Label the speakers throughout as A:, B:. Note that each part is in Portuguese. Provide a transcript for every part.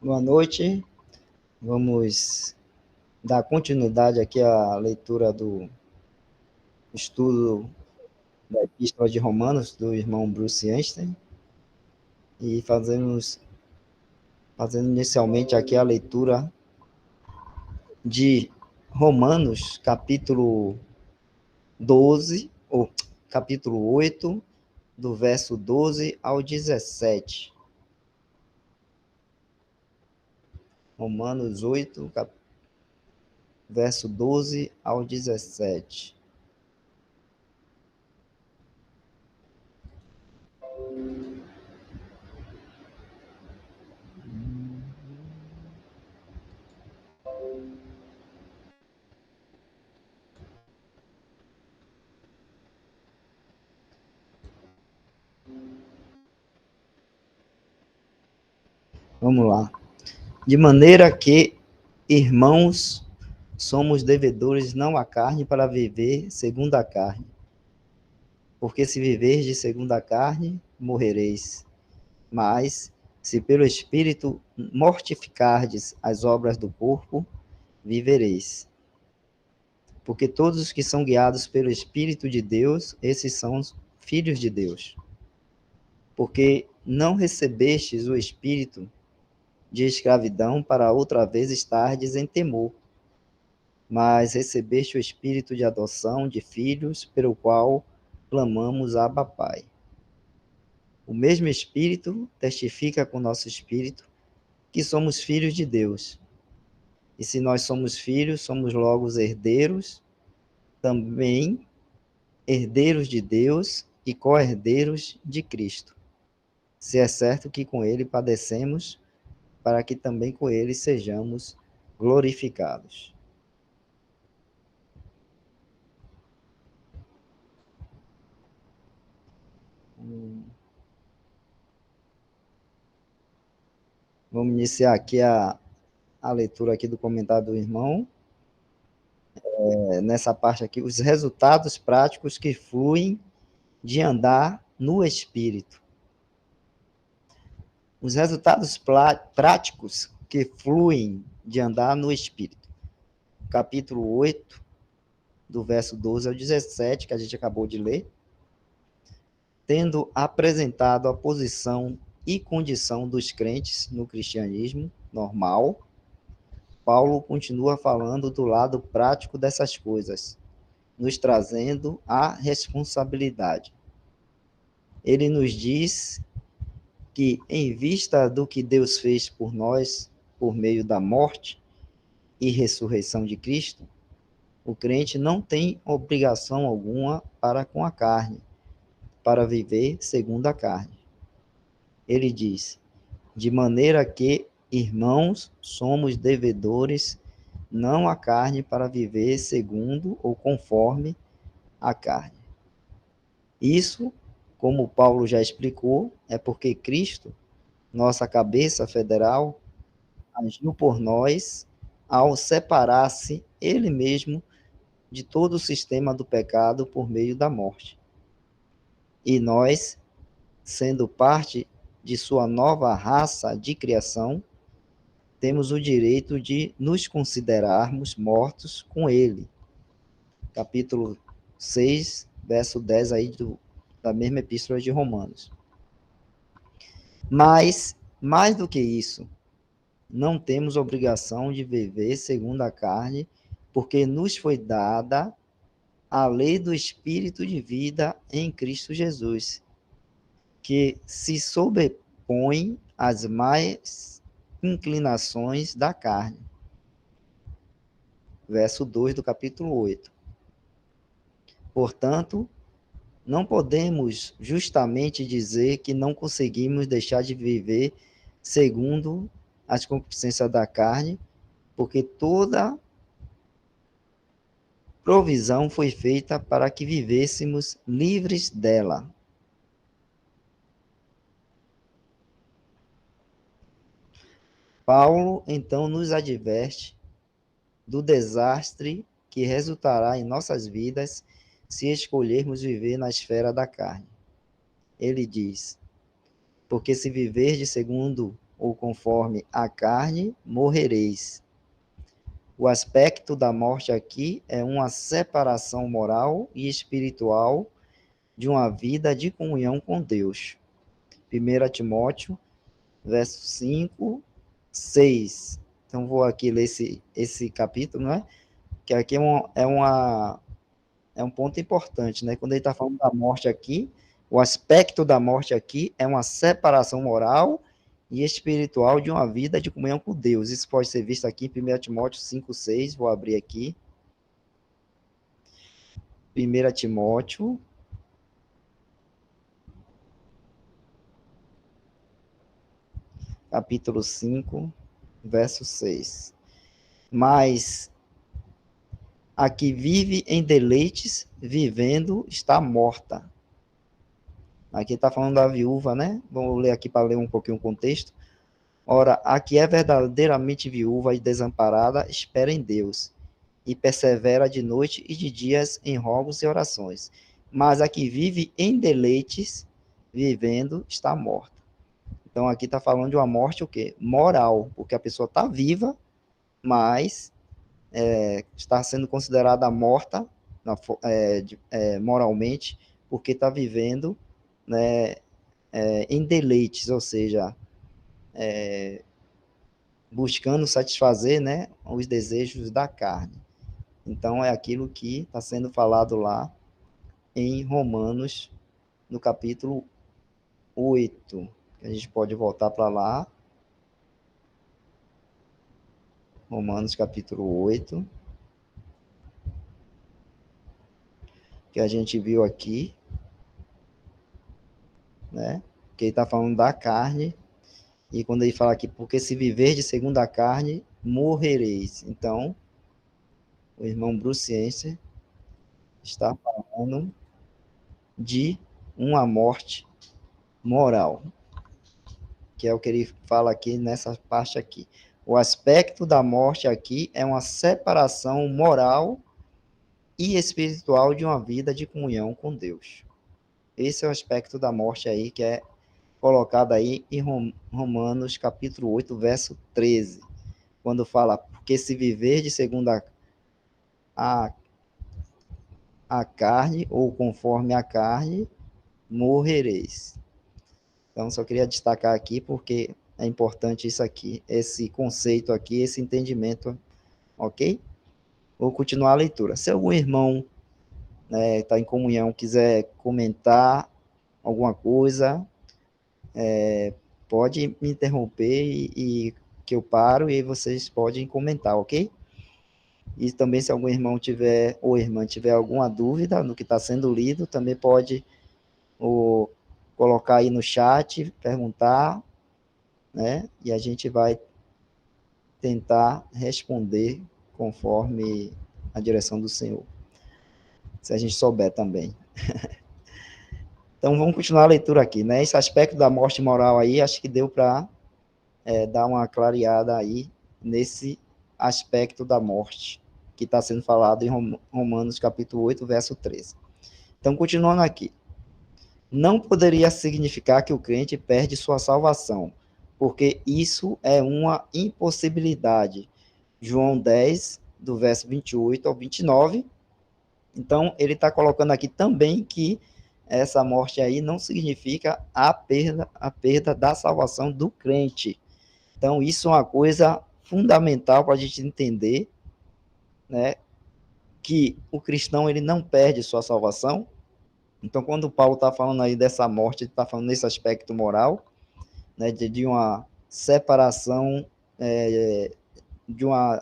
A: Boa noite. Vamos dar continuidade aqui à leitura do estudo da Epístola de Romanos do irmão Bruce Einstein e fazendo inicialmente aqui a leitura de Romanos, capítulo 12, ou capítulo 8, do verso 12 ao 17. Romanos 8, verso 12 ao 17. Vamos lá. De maneira que, irmãos, somos devedores não à carne para viver segundo a carne. Porque se viverdes segundo a carne, morrereis. Mas, se pelo Espírito mortificardes as obras do corpo, vivereis. Porque todos os que são guiados pelo Espírito de Deus, esses são os filhos de Deus. Porque não recebestes o Espírito de escravidão para outra vez estardes em temor, mas recebeste o Espírito de adoção de filhos, pelo qual clamamos Abba, Pai. O mesmo Espírito testifica com nosso Espírito que somos filhos de Deus. E se nós somos filhos, somos logo os herdeiros, também herdeiros de Deus e co-herdeiros de Cristo. Se é certo que com ele padecemos, para que também com ele sejamos glorificados. Vamos iniciar aqui a leitura aqui do comentário do irmão. Nessa parte aqui, os resultados práticos que fluem de andar no Espírito. Os resultados práticos que fluem de andar no Espírito. Capítulo 8, do verso 12 ao 17, que a gente acabou de ler. Tendo apresentado a posição e condição dos crentes no cristianismo normal, Paulo continua falando do lado prático dessas coisas, nos trazendo a responsabilidade. Ele nos diz que, em vista do que Deus fez por nós, por meio da morte e ressurreição de Cristo, o crente não tem obrigação alguma para com a carne, para viver segundo a carne. Ele diz, de maneira que, irmãos, somos devedores não à carne para viver segundo ou conforme a carne. Isso, como Paulo já explicou, é porque Cristo, nossa cabeça federal, agiu por nós ao separar-se ele mesmo de todo o sistema do pecado por meio da morte. E nós, sendo parte de sua nova raça de criação, temos o direito de nos considerarmos mortos com ele. Capítulo 6, verso 10 aí da mesma epístola de Romanos. Mas, mais do que isso, não temos obrigação de viver segundo a carne, porque nos foi dada a lei do Espírito de vida em Cristo Jesus, que se sobrepõe às mais inclinações da carne. Verso 2 do capítulo 8. Portanto, não podemos justamente dizer que não conseguimos deixar de viver segundo as concupiscências da carne, porque toda provisão foi feita para que vivêssemos livres dela. Paulo, então, nos adverte do desastre que resultará em nossas vidas se escolhermos viver na esfera da carne. Ele diz, porque se viverdes segundo ou conforme a carne, morrereis. O aspecto da morte aqui é uma separação moral e espiritual de uma vida de comunhão com Deus. 1 Timóteo, verso 5, 6. Então, vou aqui ler esse capítulo, né? Que aqui é um ponto importante, né? Quando ele está falando da morte aqui, o aspecto da morte aqui é uma separação moral e espiritual de uma vida de comunhão com Deus. Isso pode ser visto aqui em 1 Timóteo 5, 6. Vou abrir aqui. 1 Timóteo, capítulo 5, verso 6. Mas a que vive em deleites, vivendo, está morta. Aqui está falando da viúva, né? Vamos ler aqui para ler um pouquinho o contexto. Ora, a que é verdadeiramente viúva e desamparada, espera em Deus, e persevera de noite e de dias em rogos e orações. Mas a que vive em deleites, vivendo, está morta. Então aqui está falando de uma morte o quê? Moral, porque a pessoa está viva, mas está sendo considerada morta moralmente, porque está vivendo, né, em deleites, ou seja, buscando satisfazer, né, os desejos da carne. Então é aquilo que está sendo falado lá em Romanos, no capítulo 8. A gente pode voltar para lá. Romanos capítulo 8, que a gente viu aqui, né? Que ele está falando da carne, e quando ele fala aqui, porque se viver de segundo a carne, morrereis. Então, o irmão Bruciense está falando de uma morte moral, que é o que ele fala aqui nessa parte aqui. O aspecto da morte aqui é uma separação moral e espiritual de uma vida de comunhão com Deus. Esse é o aspecto da morte aí que é colocado aí em Romanos capítulo 8, verso 13, quando fala, porque se viver de segundo a, a carne, ou conforme a carne, morrereis. Então, só queria destacar aqui, porque é importante isso aqui, esse conceito aqui, esse entendimento, ok? Vou continuar a leitura. Se algum irmão está em comunhão, quiser comentar alguma coisa, pode me interromper e que eu paro e aí vocês podem comentar, ok? E também se algum irmão tiver ou irmã tiver alguma dúvida no que está sendo lido, também pode colocar aí no chat, perguntar, né? E a gente vai tentar responder conforme a direção do Senhor, se a gente souber também. Então vamos continuar a leitura aqui, né? Esse aspecto da morte moral aí, acho que deu para dar uma clareada aí nesse aspecto da morte que está sendo falado em Romanos capítulo 8, verso 13. Então, continuando aqui. Não poderia significar que o crente perde sua salvação, porque isso é uma impossibilidade. João 10, do verso 28 ao 29. Então, ele está colocando aqui também que essa morte aí não significa a perda da salvação do crente. Então, isso é uma coisa fundamental para a gente entender, né, que o cristão ele não perde sua salvação. Então, quando o Paulo está falando aí dessa morte, ele está falando nesse aspecto moral, né, de uma separação, de uma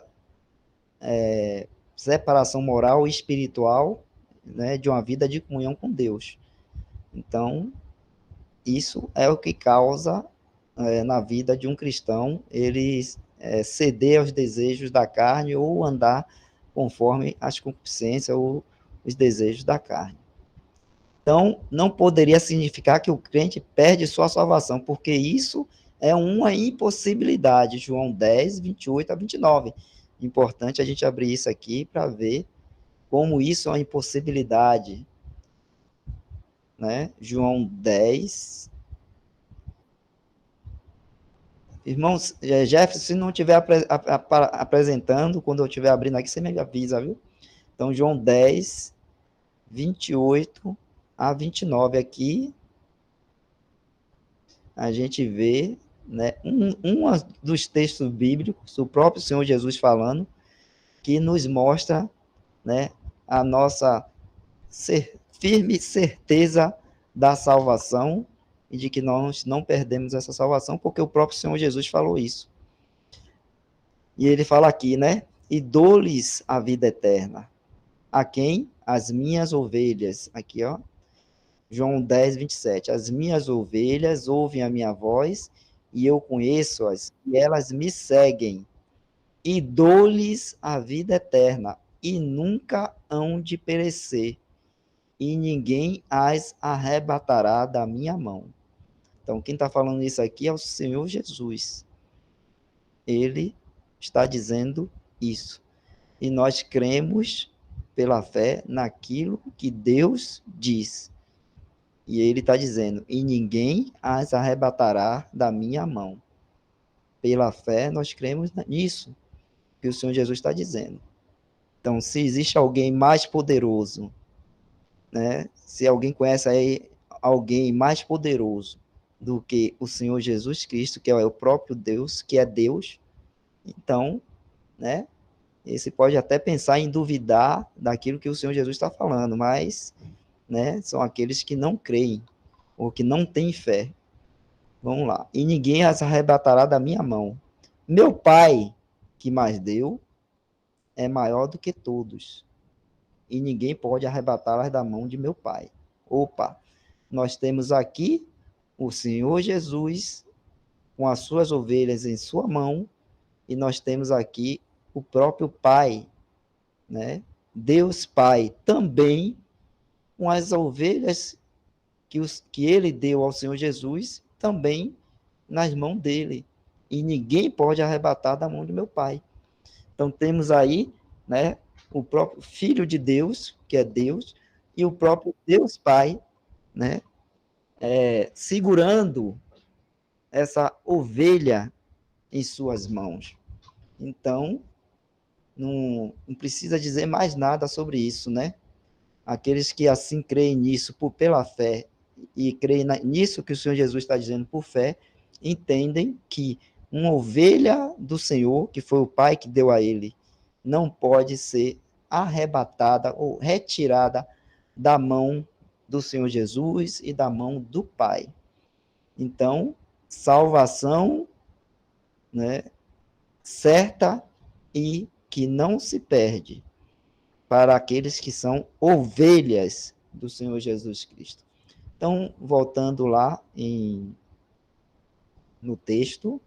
A: separação moral e espiritual, né, de uma vida de comunhão com Deus. Então, isso é o que causa na vida de um cristão ele ceder aos desejos da carne ou andar conforme as concupiscências ou os desejos da carne. Então, não poderia significar que o crente perde sua salvação, porque isso é uma impossibilidade. João 10, 28 a 29. Importante a gente abrir isso aqui para ver como isso é uma impossibilidade. Né? João 10, Irmãos, Jefferson, se não estiver apresentando, quando eu estiver abrindo aqui, você me avisa, viu? Então, João 10, 28 a 29 aqui, a gente vê, né, um dos textos bíblicos, o próprio Senhor Jesus falando, que nos mostra, né, a nossa firme certeza da salvação e de que nós não perdemos essa salvação, porque o próprio Senhor Jesus falou isso. E ele fala aqui, né? E dou-lhes a vida eterna. A quem? As minhas ovelhas. Aqui, ó. João 10, 27. As minhas ovelhas ouvem a minha voz e eu conheço-as e elas me seguem. E dou-lhes a vida eterna e nunca hão de perecer. E ninguém as arrebatará da minha mão. Então, quem está falando isso aqui é o Senhor Jesus. Ele está dizendo isso. E nós cremos pela fé naquilo que Deus diz. E ele está dizendo, e ninguém as arrebatará da minha mão. Pela fé, nós cremos nisso que o Senhor Jesus está dizendo. Então, se existe alguém mais poderoso, né? Se alguém conhece aí alguém mais poderoso do que o Senhor Jesus Cristo, que é o próprio Deus, que é Deus, então, né? Esse pode até pensar em duvidar daquilo que o Senhor Jesus está falando, mas, né? São aqueles que não creem ou que não têm fé. Vamos lá. E ninguém as arrebatará da minha mão. Meu Pai, que mais deu, é maior do que todos. E ninguém pode arrebatá-las da mão de meu Pai. Opa, nós temos aqui o Senhor Jesus com as suas ovelhas em sua mão, e nós temos aqui o próprio Pai, né? Deus Pai também com as ovelhas que ele deu ao Senhor Jesus, também nas mãos dele. E ninguém pode arrebatar da mão de meu Pai. Então temos aí, né, o próprio Filho de Deus, que é Deus, e o próprio Deus Pai, né, segurando essa ovelha em suas mãos. Então, não precisa dizer mais nada sobre isso, né? Aqueles que assim creem nisso pela fé e creem nisso que o Senhor Jesus está dizendo por fé, entendem que uma ovelha do Senhor, que foi o Pai que deu a ele, não pode ser arrebatada ou retirada da mão do Senhor Jesus e da mão do Pai. Então, salvação, né, certa e que não se perde para aqueles que são ovelhas do Senhor Jesus Cristo. Então, voltando lá no texto,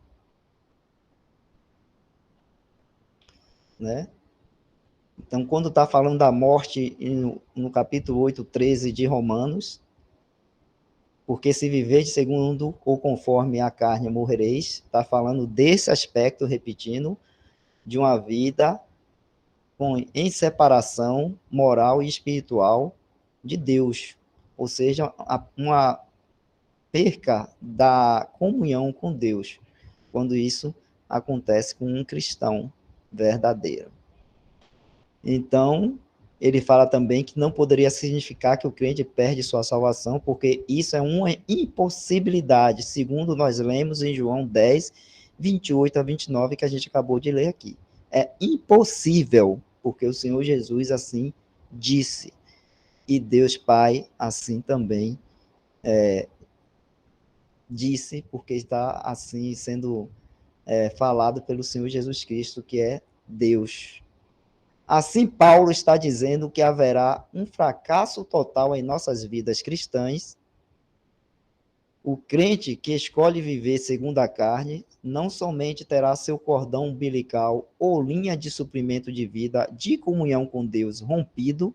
A: né? Então, quando está falando da morte no capítulo 8, 13 de Romanos, porque se viver de segundo ou conforme a carne morrereis, está falando desse aspecto, repetindo, de uma vida em separação moral e espiritual de Deus, ou seja, uma perca da comunhão com Deus, quando isso acontece com um cristão verdadeiro. Então, ele fala também que não poderia significar que o crente perde sua salvação, porque isso é uma impossibilidade, segundo nós lemos em João 10, 28 a 29, que a gente acabou de ler aqui. É impossível, porque o Senhor Jesus assim disse, e Deus Pai assim também disse, porque está assim sendo falado pelo Senhor Jesus Cristo, que é Deus. Assim, Paulo está dizendo que haverá um fracasso total em nossas vidas cristãs. O crente que escolhe viver segundo a carne não somente terá seu cordão umbilical ou linha de suprimento de vida de comunhão com Deus rompido,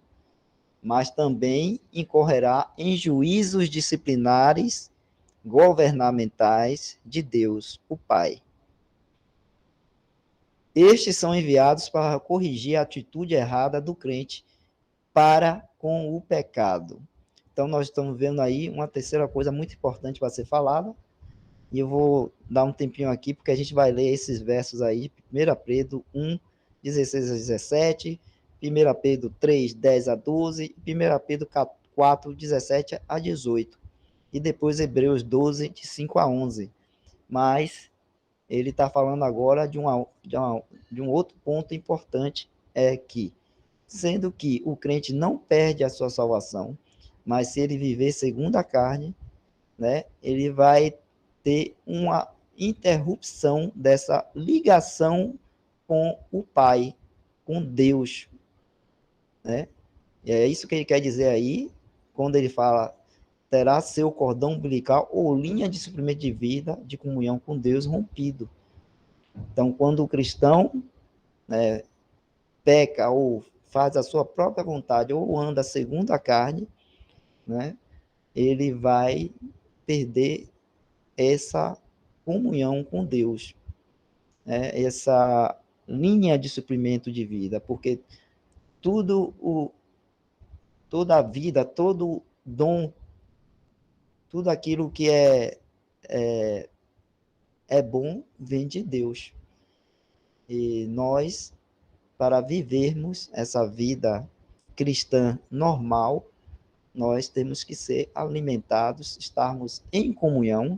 A: mas também incorrerá em juízos disciplinares governamentais de Deus, o Pai. Estes são enviados para corrigir a atitude errada do crente para com o pecado. Então, nós estamos vendo aí uma terceira coisa muito importante para ser falada, e eu vou dar um tempinho aqui, porque a gente vai ler esses versos aí, 1 Pedro 1, 16 a 17, 1 Pedro 3, 10 a 12, 1 Pedro 4, 17 a 18, e depois Hebreus 12, de 5 a 11. Mas ele está falando agora de um outro ponto importante, é que, sendo que o crente não perde a sua salvação, mas se ele viver segundo a carne, né, ele vai ter uma interrupção dessa ligação com o Pai, com Deus, né? E é isso que ele quer dizer aí, quando ele fala, terá seu cordão umbilical ou linha de suprimento de vida, de comunhão com Deus rompido. Então, quando o cristão, né, peca ou faz a sua própria vontade ou anda segundo a carne, né, ele vai perder essa comunhão com Deus, né, essa linha de suprimento de vida, porque toda a vida, todo dom, tudo aquilo que é bom vem de Deus. E nós, para vivermos essa vida cristã normal, nós temos que ser alimentados, estarmos em comunhão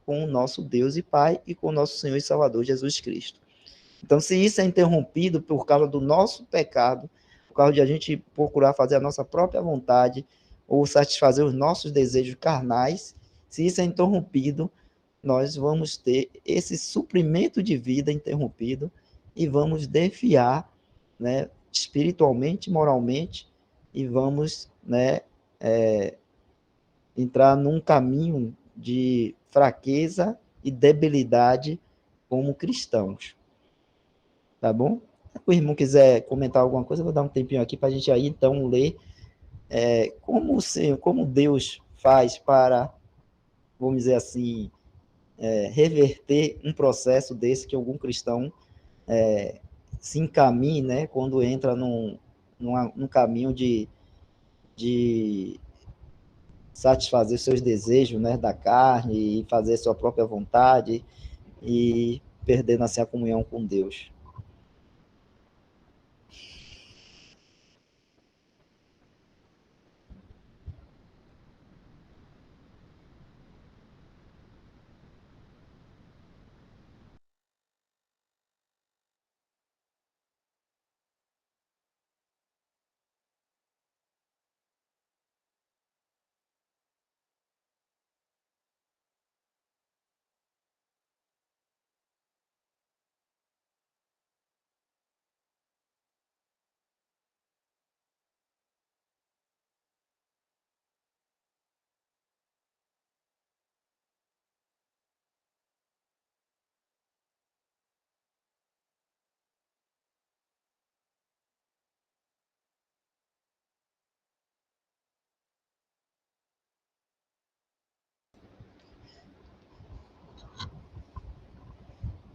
A: com o nosso Deus e Pai e com o nosso Senhor e Salvador Jesus Cristo. Então, se isso é interrompido por causa do nosso pecado, por causa de a gente procurar fazer a nossa própria vontade ou satisfazer os nossos desejos carnais, se isso é interrompido, nós vamos ter esse suprimento de vida interrompido e vamos defiar, né, espiritualmente, moralmente, e vamos, né, entrar num caminho de fraqueza e debilidade como cristãos. Tá bom? Se o irmão quiser comentar alguma coisa, eu vou dar um tempinho aqui para a gente aí então ler como Deus faz para, vamos dizer assim, reverter um processo desse que algum cristão se encaminhe, né, quando entra num caminho de satisfazer seus desejos, né, da carne e fazer sua própria vontade e perdendo assim a comunhão com Deus.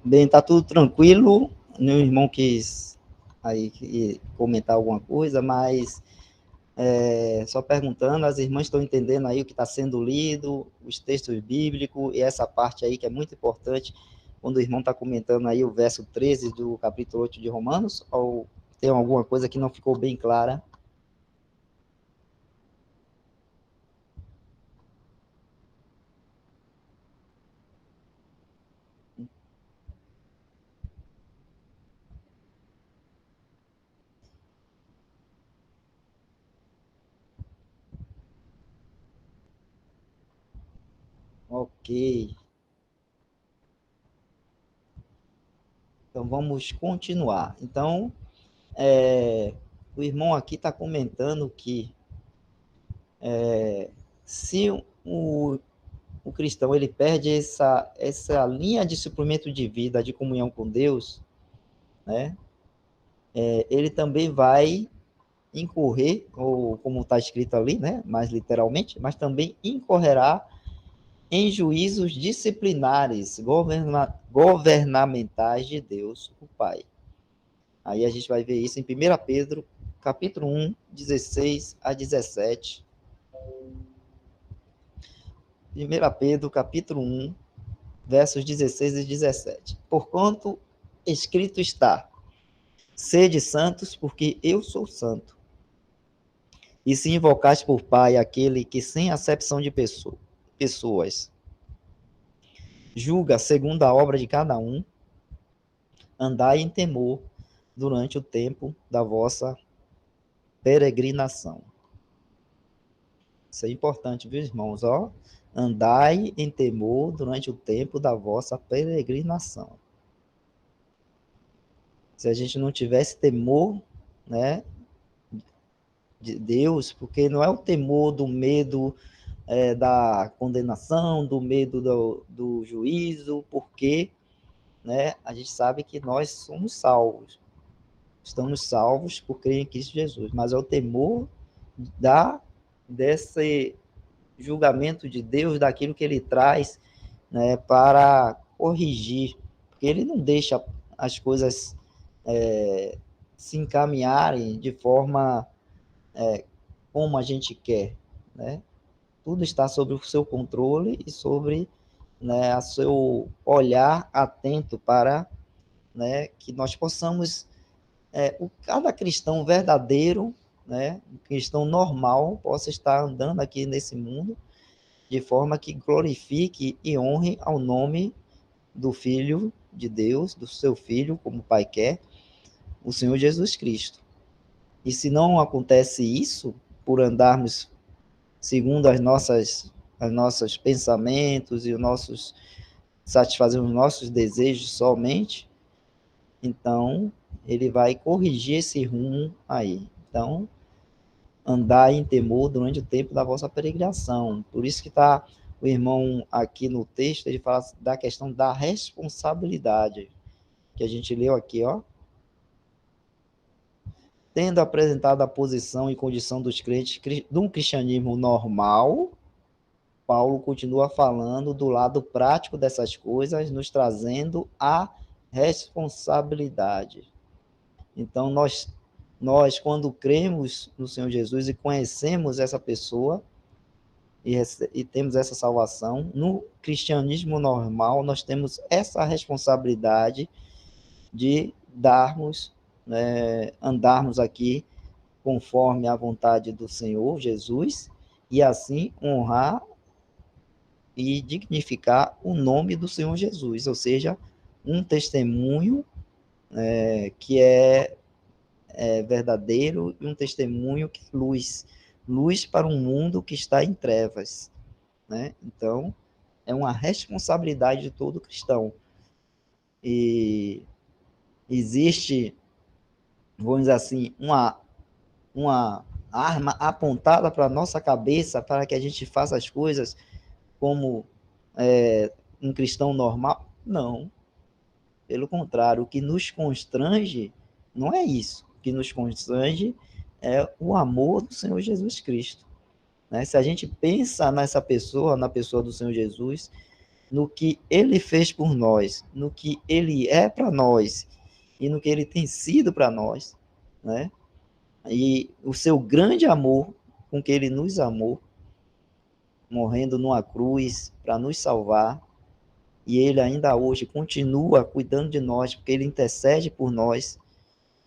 A: Bem, tá tudo tranquilo. Meu irmão quis aí comentar alguma coisa, mas só perguntando, as irmãs estão entendendo aí o que está sendo lido, os textos bíblicos, e essa parte aí que é muito importante, quando o irmão está comentando aí o verso 13 do capítulo 8 de Romanos, ou tem alguma coisa que não ficou bem clara? Ok, então vamos continuar. Então, o irmão aqui está comentando que se o cristão ele perde essa linha de suprimento de vida, de comunhão com Deus, né? Ele também vai incorrer, ou como está escrito ali, né? Mais literalmente, mas também incorrerá em juízos disciplinares governamentais de Deus, o Pai. Aí a gente vai ver isso em 1 Pedro, capítulo 1, 16 a 17. 1 Pedro, capítulo 1, versos 16 e 17. Porquanto escrito está: sede santos, porque eu sou santo. E se invocaste por Pai aquele que, sem acepção de pessoas, julga segundo a obra de cada um, andai em temor durante o tempo da vossa peregrinação. Isso é importante, viu, irmãos? Ó, andai em temor durante o tempo da vossa peregrinação. Se a gente não tivesse temor, né, de Deus, porque não é o temor do medo da condenação, do medo do juízo, porque, né, a gente sabe que nós somos salvos, estamos salvos por crer em Cristo Jesus, mas é o temor desse julgamento de Deus, daquilo que ele traz, né, para corrigir, porque ele não deixa as coisas se encaminharem de forma como a gente quer, né? Tudo está sob o seu controle e sobre, né, o seu olhar atento para, né, que nós possamos, cada cristão verdadeiro, né, um cristão normal, possa estar andando aqui nesse mundo de forma que glorifique e honre ao nome do Filho de Deus, do seu Filho, como o Pai quer, o Senhor Jesus Cristo. E se não acontece isso, por andarmos segundo as nossos pensamentos e os nossos satisfazer os nossos desejos somente, então ele vai corrigir esse rumo aí. Então, andar em temor durante o tempo da vossa peregrinação. Por isso que está o irmão aqui no texto, ele fala da questão da responsabilidade, que a gente leu aqui, ó. Tendo apresentado a posição e condição dos crentes de um cristianismo normal, Paulo continua falando do lado prático dessas coisas, nos trazendo a responsabilidade. Então, nós quando cremos no Senhor Jesus e conhecemos essa pessoa e temos essa salvação, no cristianismo normal, nós temos essa responsabilidade de darmos, andarmos aqui conforme a vontade do Senhor Jesus e assim honrar e dignificar o nome do Senhor Jesus, ou seja, um testemunho que é verdadeiro e um testemunho que é luz para um mundo que está em trevas, né? Então, é uma responsabilidade de todo cristão. E existe, vamos dizer assim, uma arma apontada para a nossa cabeça para que a gente faça as coisas como um cristão normal? Não. Pelo contrário, o que nos constrange não é isso. O que nos constrange é o amor do Senhor Jesus Cristo. Né? Se a gente pensa nessa pessoa, na pessoa do Senhor Jesus, no que ele fez por nós, no que ele é para nós e no que ele tem sido para nós, né? E o seu grande amor com que ele nos amou, morrendo numa cruz para nos salvar, e ele ainda hoje continua cuidando de nós, porque ele intercede por nós,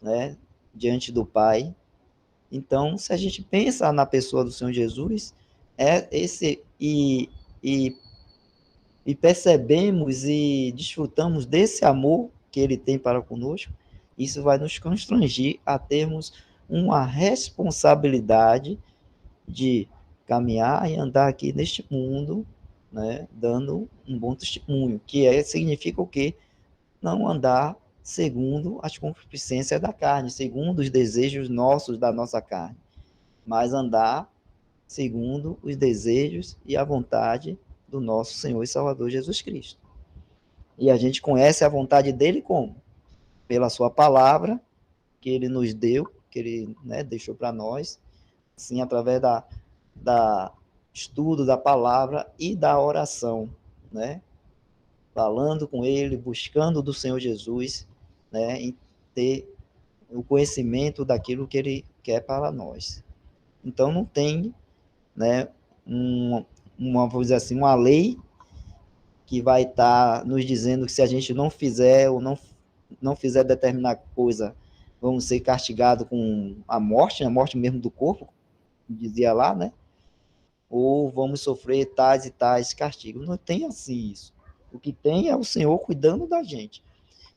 A: né, diante do Pai. Então, se a gente pensa na pessoa do Senhor Jesus, e, e percebemos e desfrutamos desse amor que ele tem para conosco, isso vai nos constranger a termos uma responsabilidade de caminhar e andar aqui neste mundo, né, dando um bom testemunho, significa o quê? Não andar segundo as concupiscências da carne, segundo os desejos nossos da nossa carne, mas andar segundo os desejos e a vontade do nosso Senhor e Salvador Jesus Cristo. E a gente conhece a vontade dele como? Pela sua palavra, que ele nos deu, que ele, né, deixou para nós, assim, através da estudo da palavra e da oração, né? Falando com ele, buscando do Senhor Jesus, né? Em ter o conhecimento daquilo que ele quer para nós. Então, não tem, né, vamos dizer assim, uma lei que vai estar nos dizendo que se a gente não fizer ou não fizer determinada coisa, vamos ser castigados com a morte mesmo do corpo, como dizia lá, né? Ou vamos sofrer tais e tais castigos. Não tem assim isso. O que tem é o Senhor cuidando da gente.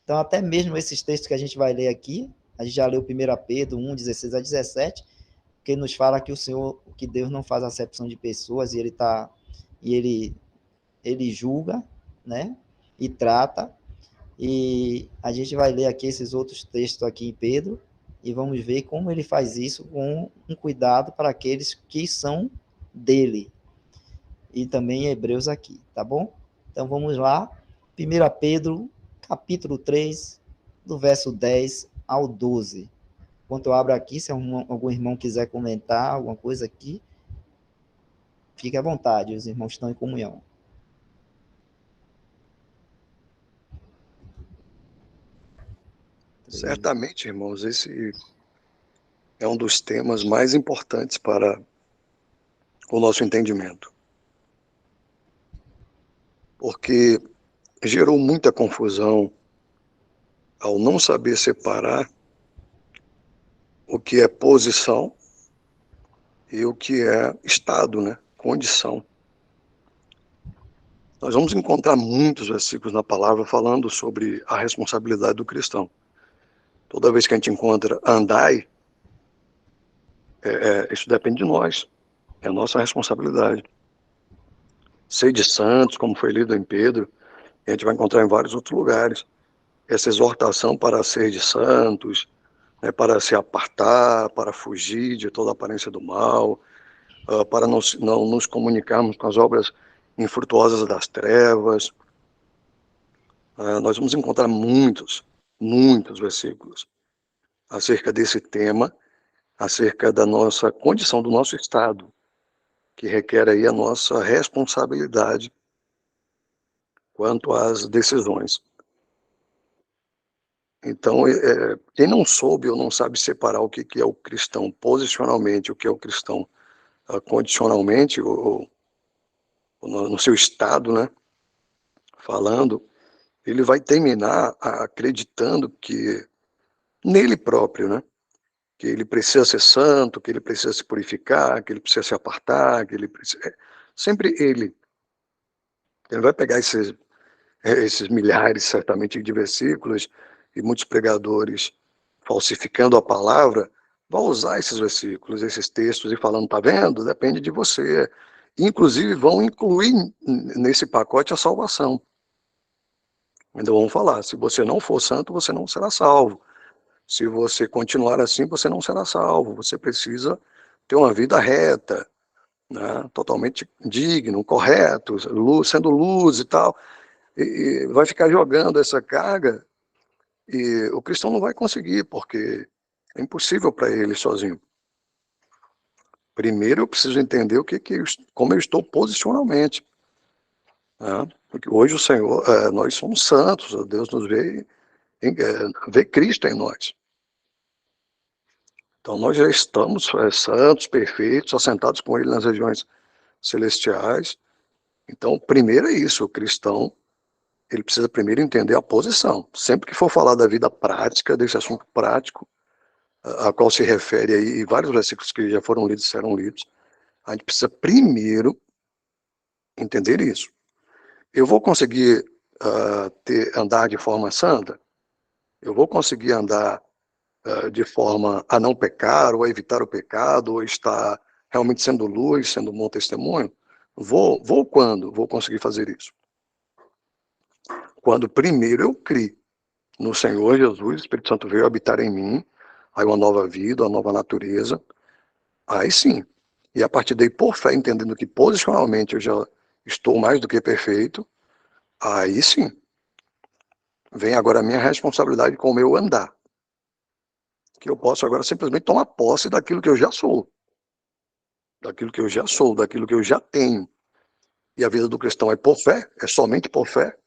A: Então, até mesmo esses textos que a gente vai ler aqui, a gente já leu 1 Pedro 1, 16 a 17, que nos fala que o Senhor, que Deus não faz acepção de pessoas, ele julga, né? E trata. E a gente vai ler aqui esses outros textos aqui em Pedro e vamos ver como ele faz isso com um cuidado para aqueles que são dele. E também em Hebreus aqui, tá bom? Então vamos lá. 1 Pedro, capítulo 3, do verso 10 ao 12. Enquanto eu abro aqui, se algum irmão quiser comentar alguma coisa aqui, fique à vontade, os irmãos estão em comunhão.
B: Certamente, irmãos, esse é um dos temas mais importantes para o nosso entendimento, porque gerou muita confusão ao não saber separar o que é posição e o que é estado, né? Condição. Nós vamos encontrar muitos versículos na palavra falando sobre a responsabilidade do cristão. Toda vez que a gente encontra andai, isso depende de nós, é a nossa responsabilidade. Sede santos, como foi lido em Pedro, e a gente vai encontrar em vários outros lugares. Essa exortação para ser de santos, né, para se apartar, para fugir de toda aparência do mal, para não nos comunicarmos com as obras infrutuosas das trevas. Nós vamos encontrar muitos versículos acerca desse tema, acerca da nossa condição, do nosso estado, que requer aí a nossa responsabilidade quanto às decisões. Então, quem não soube ou não sabe separar o que é o cristão posicionalmente, o que é o cristão condicionalmente, ou no seu estado, né, falando, ele vai terminar acreditando que nele próprio, né, que ele precisa ser santo, que ele precisa se purificar, que ele precisa se apartar, que ele precisa... Sempre ele. Ele vai pegar esses milhares, certamente, de versículos, e muitos pregadores falsificando a palavra, vão usar esses versículos, esses textos, e falando, tá vendo? Depende de você. Inclusive, vão incluir nesse pacote a salvação. Ainda vão falar, se você não for santo, você não será salvo. Se você continuar assim, você não será salvo. Você precisa ter uma vida reta, né? Totalmente digno, correto, sendo luz e tal. E vai ficar jogando essa carga e o cristão não vai conseguir, porque é impossível para ele sozinho. Primeiro eu preciso entender como eu estou posicionalmente. Né? Porque hoje o Senhor, nós somos santos, Deus nos vê Cristo em nós. Então nós já estamos santos, perfeitos, assentados com Ele nas regiões celestiais. Então, primeiro é isso, o cristão, ele precisa primeiro entender a posição. Sempre que for falar da vida prática, desse assunto prático, a qual se refere aí, e vários versículos que já foram lidos, serão lidos, a gente precisa primeiro entender isso. Eu vou conseguir andar de forma santa? Eu vou conseguir andar de forma a não pecar, ou a evitar o pecado, ou estar realmente sendo luz, sendo um bom testemunho? Vou quando vou conseguir fazer isso? Quando primeiro eu criei no Senhor Jesus, o Espírito Santo veio habitar em mim, aí uma nova vida, uma nova natureza, aí sim. E a partir daí, por fé, entendendo que posicionalmente eu já estou mais do que perfeito, aí sim. Vem agora a minha responsabilidade com o meu andar. Que eu posso agora simplesmente tomar posse daquilo que eu já sou. Daquilo que eu já sou, daquilo que eu já tenho. E a vida do cristão é por fé, é somente por fé,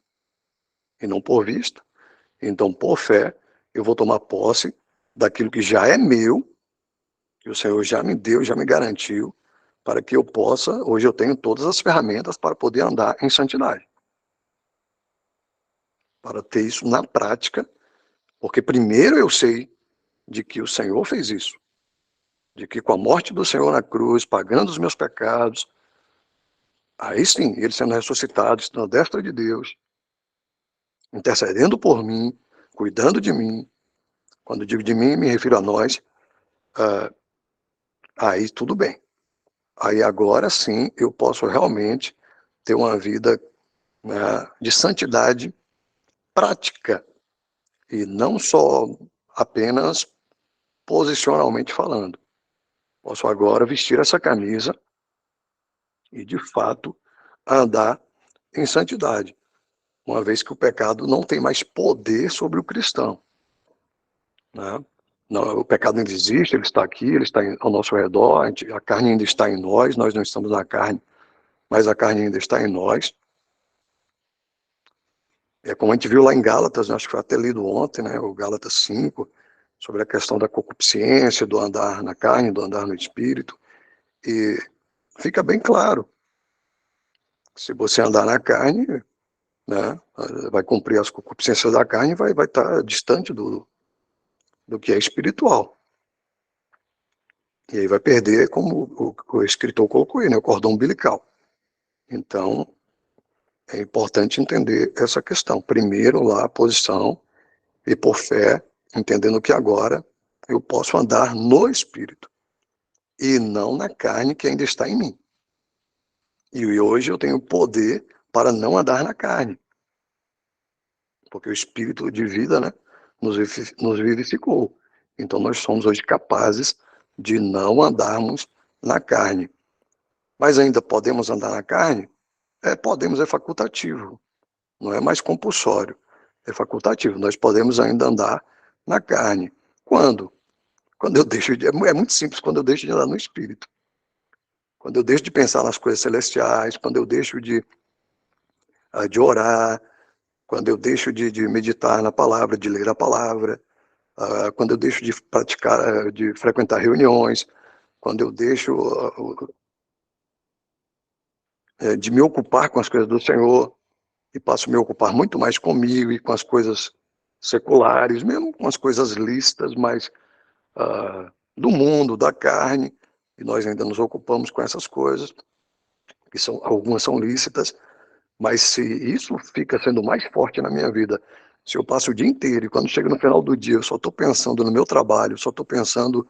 B: e não por vista. Então, por fé, eu vou tomar posse daquilo que já é meu, que o Senhor já me deu, já me garantiu, para que eu possa, hoje eu tenho todas as ferramentas para poder andar em santidade. para ter isso na prática, porque primeiro eu sei de que o Senhor fez isso, de que com a morte do Senhor na cruz, pagando os meus pecados, aí sim, ele sendo ressuscitado, estando à destra de Deus, intercedendo por mim, cuidando de mim. Quando digo de mim, me refiro a nós. Aí tudo bem. Aí agora sim eu posso realmente ter uma vida, né, de santidade prática e não só apenas posicionalmente falando. Posso agora vestir essa camisa e, de fato, andar em santidade, uma vez que o pecado não tem mais poder sobre o cristão, né? Não, o pecado ainda existe, ele está aqui, ele está ao nosso redor, a carne ainda está em nós não estamos na carne, mas a carne ainda está em nós. É como a gente viu lá em Gálatas, acho que foi até lido ontem, né, o Gálatas 5, sobre a questão da concupiscência, do andar na carne, do andar no espírito, e fica bem claro, se você andar na carne, né, vai cumprir as concupiscências da carne e vai estar distante do que é espiritual. E aí vai perder, como o escritor colocou aí, né, o cordão umbilical. Então, é importante entender essa questão. Primeiro lá a posição, e por fé, entendendo que agora eu posso andar no Espírito e não na carne que ainda está em mim. E hoje eu tenho poder para não andar na carne, porque o Espírito de vida, né, nos vivificou. Então nós somos hoje capazes de não andarmos na carne. Mas ainda podemos andar na carne? Podemos, é facultativo, não é mais compulsório, é facultativo. Nós podemos ainda andar na carne. Quando? Quando eu deixo de... É muito simples, quando eu deixo de andar no Espírito. Quando eu deixo de pensar nas coisas celestiais, quando eu deixo de orar, quando eu deixo de meditar na palavra, de ler a palavra, quando eu deixo de praticar, de frequentar reuniões, quando eu deixo de me ocupar com as coisas do Senhor e passo a me ocupar muito mais comigo e com as coisas seculares, mesmo com as coisas lícitas, mas do mundo, da carne, e nós ainda nos ocupamos com essas coisas, que algumas são lícitas, mas se isso fica sendo mais forte na minha vida, se eu passo o dia inteiro e quando chega no final do dia eu só estou pensando no meu trabalho, só estou pensando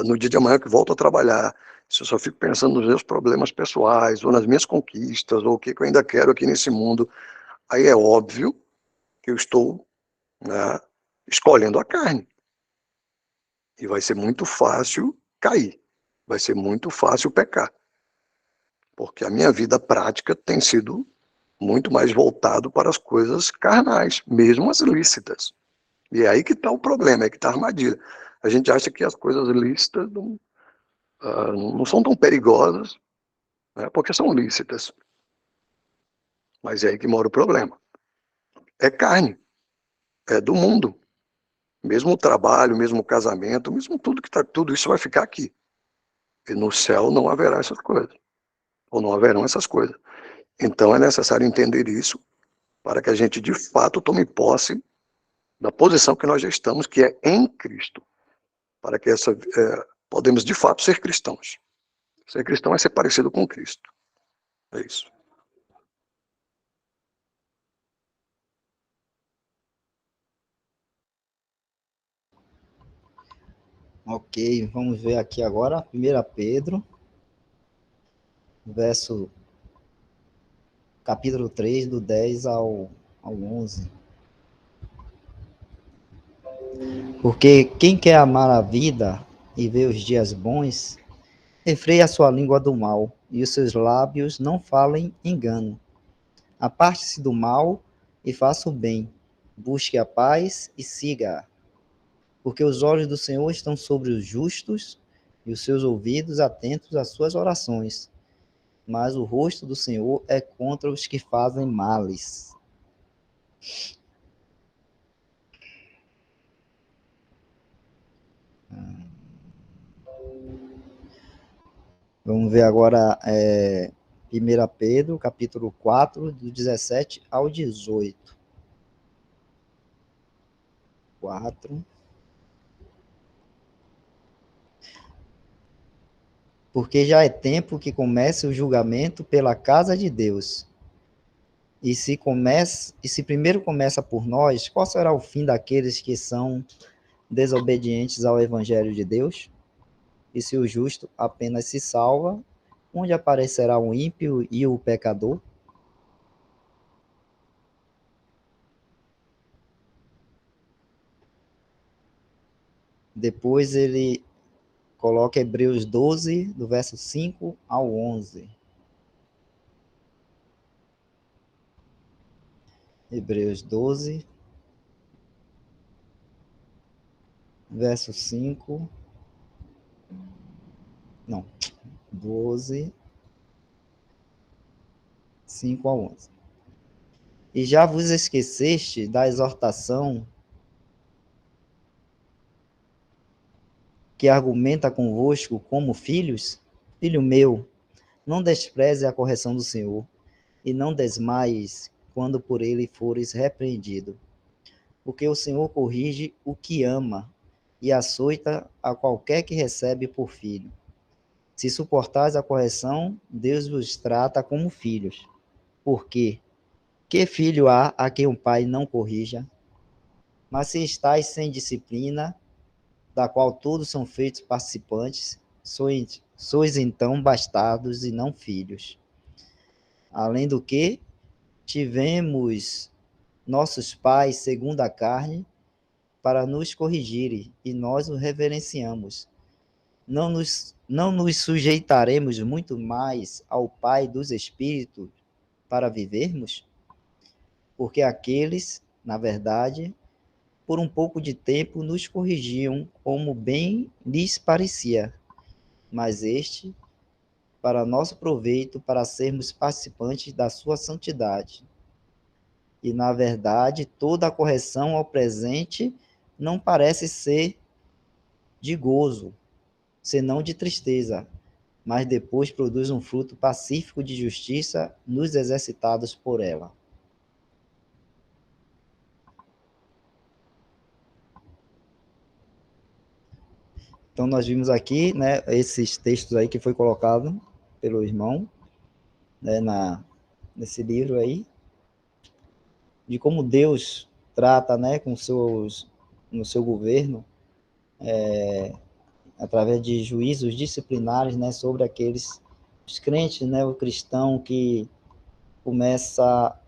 B: no dia de amanhã que volto a trabalhar, se eu só fico pensando nos meus problemas pessoais, ou nas minhas conquistas, ou o que eu ainda quero aqui nesse mundo, aí é óbvio que eu estou, né, escolhendo a carne. E vai ser muito fácil cair, vai ser muito fácil pecar, porque a minha vida prática tem sido muito mais voltado para as coisas carnais, mesmo as lícitas. E é aí que está o problema, é que está a armadilha. A gente acha que as coisas lícitas não são tão perigosas, né, porque são lícitas. Mas é aí que mora o problema. É carne, é do mundo. Mesmo o trabalho, mesmo o casamento, mesmo tudo isso vai ficar aqui. E no céu não haverá essas coisas. Ou não haverão essas coisas. Então é necessário entender isso para que a gente de fato tome posse da posição que nós já estamos, que é em Cristo. Para que podemos de fato ser cristãos. Ser cristão é ser parecido com Cristo. É isso.
A: Ok, vamos ver aqui agora, 1 Pedro, capítulo 3, do 10 ao 11. Porque quem quer amar a vida e ver os dias bons, refreia a sua língua do mal, e os seus lábios não falem engano. Aparte-se do mal e faça o bem, busque a paz e siga-a. Porque os olhos do Senhor estão sobre os justos e os seus ouvidos atentos às suas orações. Mas o rosto do Senhor é contra os que fazem males. Vamos ver agora 1 Pedro, capítulo 4, do 17 ao 18. 4. Porque já é tempo que comece o julgamento pela casa de Deus. E se primeiro começa por nós, qual será o fim daqueles que são desobedientes ao evangelho de Deus? E se o justo apenas se salva, onde aparecerá o ímpio e o pecador? Depois ele coloca Hebreus 12, do verso 5 ao 11. Hebreus 12, verso 5. Não, 12, 5 ao 11. E já vos esqueceste da exortação que argumenta convosco como filhos? Filho meu, não despreze a correção do Senhor, e não desmaies quando por ele fores repreendido. Porque o Senhor corrige o que ama, e açoita a qualquer que recebe por filho. Se suportais a correção, Deus vos trata como filhos. Por quê? Que filho há a quem o pai não corrija? Mas se estáis sem disciplina, da qual todos são feitos participantes, sois então bastardos e não filhos. Além do que, tivemos nossos pais segundo a carne para nos corrigirem, e nós os reverenciamos. Não nos sujeitaremos muito mais ao Pai dos Espíritos para vivermos? Porque aqueles, na verdade, por um pouco de tempo nos corrigiam como bem lhes parecia, mas este, para nosso proveito, para sermos participantes da sua santidade. E, na verdade, toda a correção ao presente não parece ser de gozo, senão de tristeza, mas depois produz um fruto pacífico de justiça nos exercitados por ela. Então, nós vimos aqui, né, esses textos aí que foi colocado pelo irmão, né, nesse livro aí, de como Deus trata, né, no seu governo, através de juízos disciplinares, né, sobre os crentes, né, o cristão que começa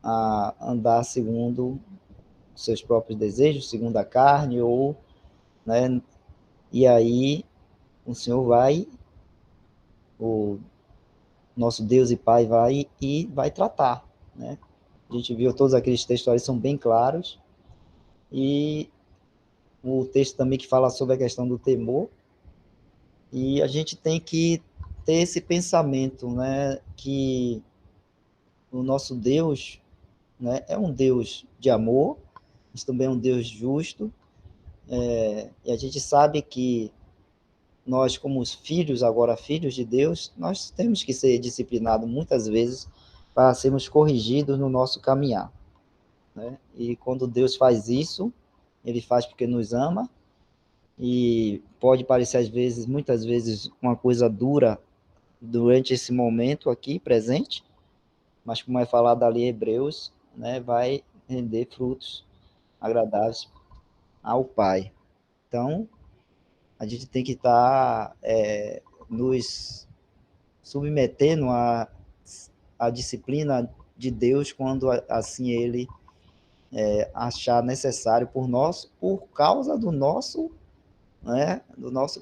A: a andar segundo seus próprios desejos, segundo a carne, ou, né, e aí o Senhor o nosso Deus e Pai vai tratar, né? A gente viu todos aqueles textos ali, são bem claros, e o texto também que fala sobre a questão do temor, e a gente tem que ter esse pensamento, né, que o nosso Deus, né, é um Deus de amor, mas também é um Deus justo, e a gente sabe que nós, como os filhos, agora filhos de Deus, nós temos que ser disciplinados muitas vezes para sermos corrigidos no nosso caminhar, né? E quando Deus faz isso, ele faz porque nos ama, e pode parecer às vezes, muitas vezes, uma coisa dura durante esse momento aqui presente, mas como é falado ali em Hebreus, né, vai render frutos agradáveis ao Pai. Então, a gente tem que estar nos submetendo à disciplina de Deus quando assim ele achar necessário por causa do nosso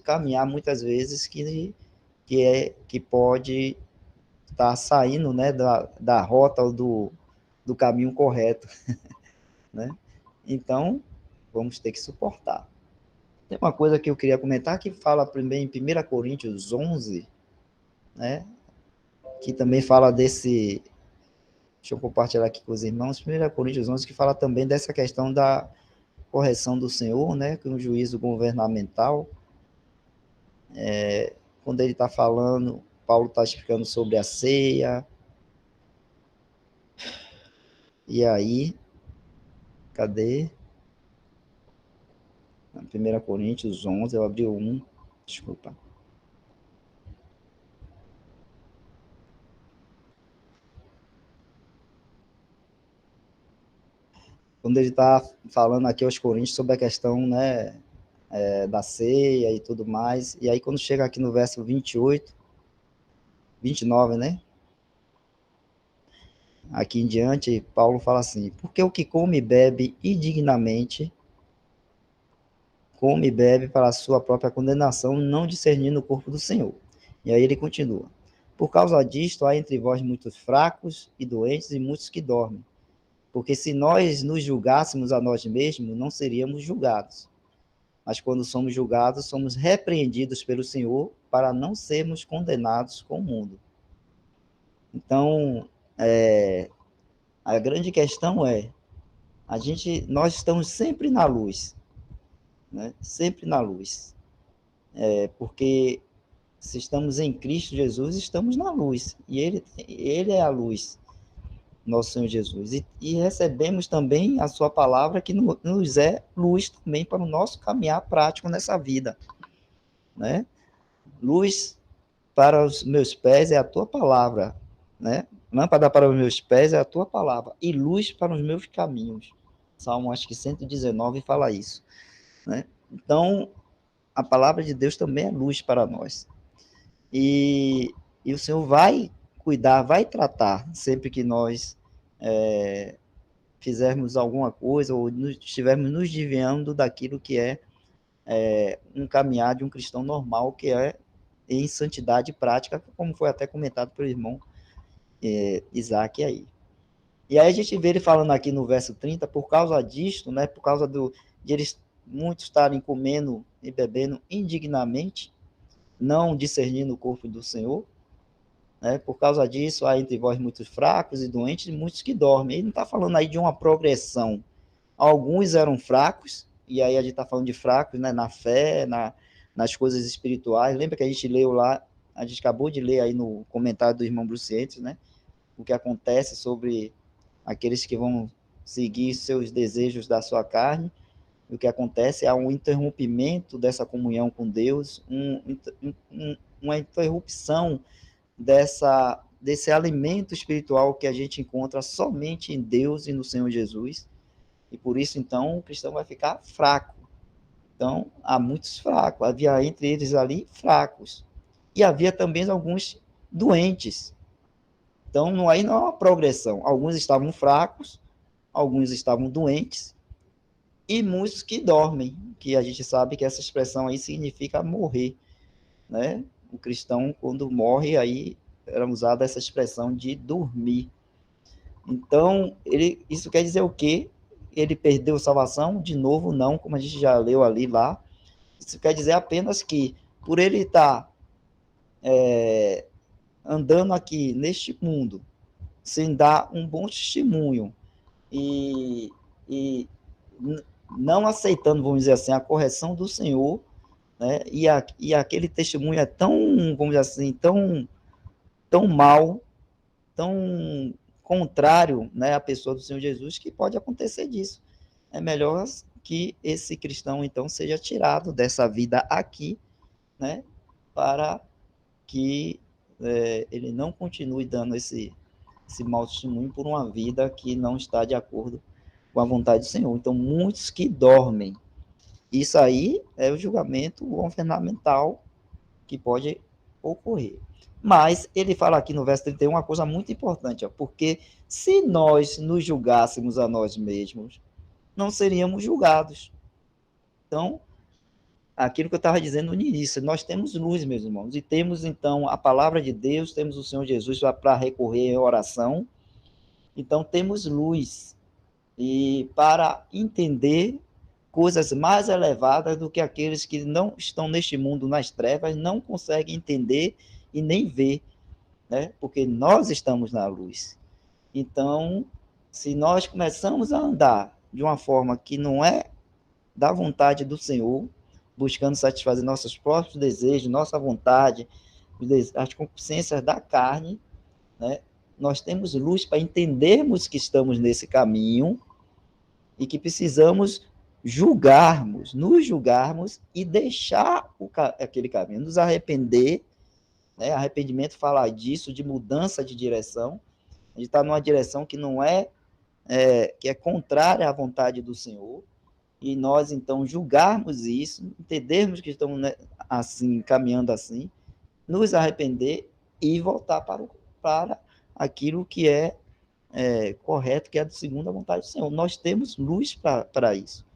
A: caminhar muitas vezes que pode estar saindo, né, da rota do caminho correto, né? Então, vamos ter que suportar. Tem uma coisa que eu queria comentar que fala também em 1 Coríntios 11, né, que também fala desse. Deixa eu compartilhar aqui com os irmãos. 1 Coríntios 11, que fala também dessa questão da correção do Senhor, né, com o juízo governamental. Quando ele está falando, Paulo está explicando sobre a ceia. E aí, cadê? 1 Coríntios 11, eu abri o 1, desculpa. Quando ele está falando aqui aos Coríntios sobre a questão, né, da ceia e tudo mais, e aí quando chega aqui no verso 28, 29, né, aqui em diante, Paulo fala assim, porque o que come e bebe indignamente, come e bebe para a sua própria condenação, não discernindo o corpo do Senhor. E aí ele continua, por causa disto, há entre vós muitos fracos e doentes e muitos que dormem, porque se nós nos julgássemos a nós mesmos, não seríamos julgados. Mas quando somos julgados, somos repreendidos pelo Senhor para não sermos condenados com o mundo. Então, a grande questão é, nós estamos sempre na luz, né? Sempre na luz. Porque se estamos em Cristo Jesus, estamos na luz. E ele é a luz, nosso Senhor Jesus. E recebemos também a sua palavra, que nos é luz também para o nosso caminhar prático nessa vida, né? Luz para os meus pés é a tua palavra, né? Lâmpada para os meus pés é a tua palavra, e luz para os meus caminhos. Salmo, acho que 119 fala isso, né? Então, a palavra de Deus também é luz para nós. E o Senhor vai cuidar, vai tratar, sempre que nós fizermos alguma coisa ou estivermos nos desviando daquilo que é um caminhar de um cristão normal, que é em santidade prática, como foi até comentado pelo irmão Isaac aí. E aí a gente vê ele falando aqui no verso 30, por causa disto, né, por causa de eles muitos estarem comendo e bebendo indignamente, não discernindo o corpo do Senhor, né, por causa disso há entre vós muitos fracos e doentes e muitos que dormem. Ele não está falando aí de uma progressão. Alguns eram fracos, e aí a gente está falando de fracos, né, na fé, nas coisas espirituais. Lembra que a gente leu lá, a gente acabou de ler aí no comentário do irmão Brucientes, né, o que acontece sobre aqueles que vão seguir seus desejos da sua carne. O que acontece é um interrompimento dessa comunhão com Deus, uma interrupção desse alimento espiritual que a gente encontra somente em Deus e no Senhor Jesus. E por isso, então, o cristão vai ficar fraco. Então, há muitos fracos. Havia entre eles ali fracos. E havia também alguns doentes. Então, aí não é uma progressão. Alguns estavam fracos, alguns estavam doentes, e muitos que dormem, que a gente sabe que essa expressão aí significa morrer, né? O cristão, quando morre, aí era usada essa expressão de dormir. Então, isso quer dizer o quê? Ele perdeu a salvação? De novo, não, como a gente já leu lá. Isso quer dizer apenas que, por ele estar andando aqui neste mundo, sem dar um bom testemunho e não aceitando, vamos dizer assim, a correção do Senhor, né? E aquele testemunho é tão, vamos dizer assim, tão mal, tão contrário, né, à pessoa do Senhor Jesus, que pode acontecer disso. É melhor que esse cristão, então, seja tirado dessa vida aqui, né, para que ele não continue dando esse mau testemunho por uma vida que não está de acordo com a vontade do Senhor. Então, muitos que dormem. Isso aí é o julgamento governamental que pode ocorrer. Mas ele fala aqui no verso 31 uma coisa muito importante, ó, porque se nós nos julgássemos a nós mesmos, não seríamos julgados. Então, aquilo que eu estava dizendo no início, nós temos luz, meus irmãos, e temos então a palavra de Deus, temos o Senhor Jesus para recorrer em oração, então temos luz, e para entender coisas mais elevadas do que aqueles que não estão neste mundo nas trevas, não conseguem entender e nem ver, né? Porque nós estamos na luz. Então, se nós começamos a andar de uma forma que não é da vontade do Senhor, buscando satisfazer nossos próprios desejos, nossa vontade, as concupiscências da carne, né? Nós temos luz para entendermos que estamos nesse caminho e que precisamos nos julgarmos e deixar aquele caminho, nos arrepender, né? Arrependimento fala disso, de mudança de direção. A gente está numa direção que não que é contrária à vontade do Senhor, e nós então julgarmos isso, entendermos que estamos, né, assim, caminhando assim, nos arrepender e voltar para aquilo que é correto, que é segundo a vontade do Senhor. Nós temos luz para isso.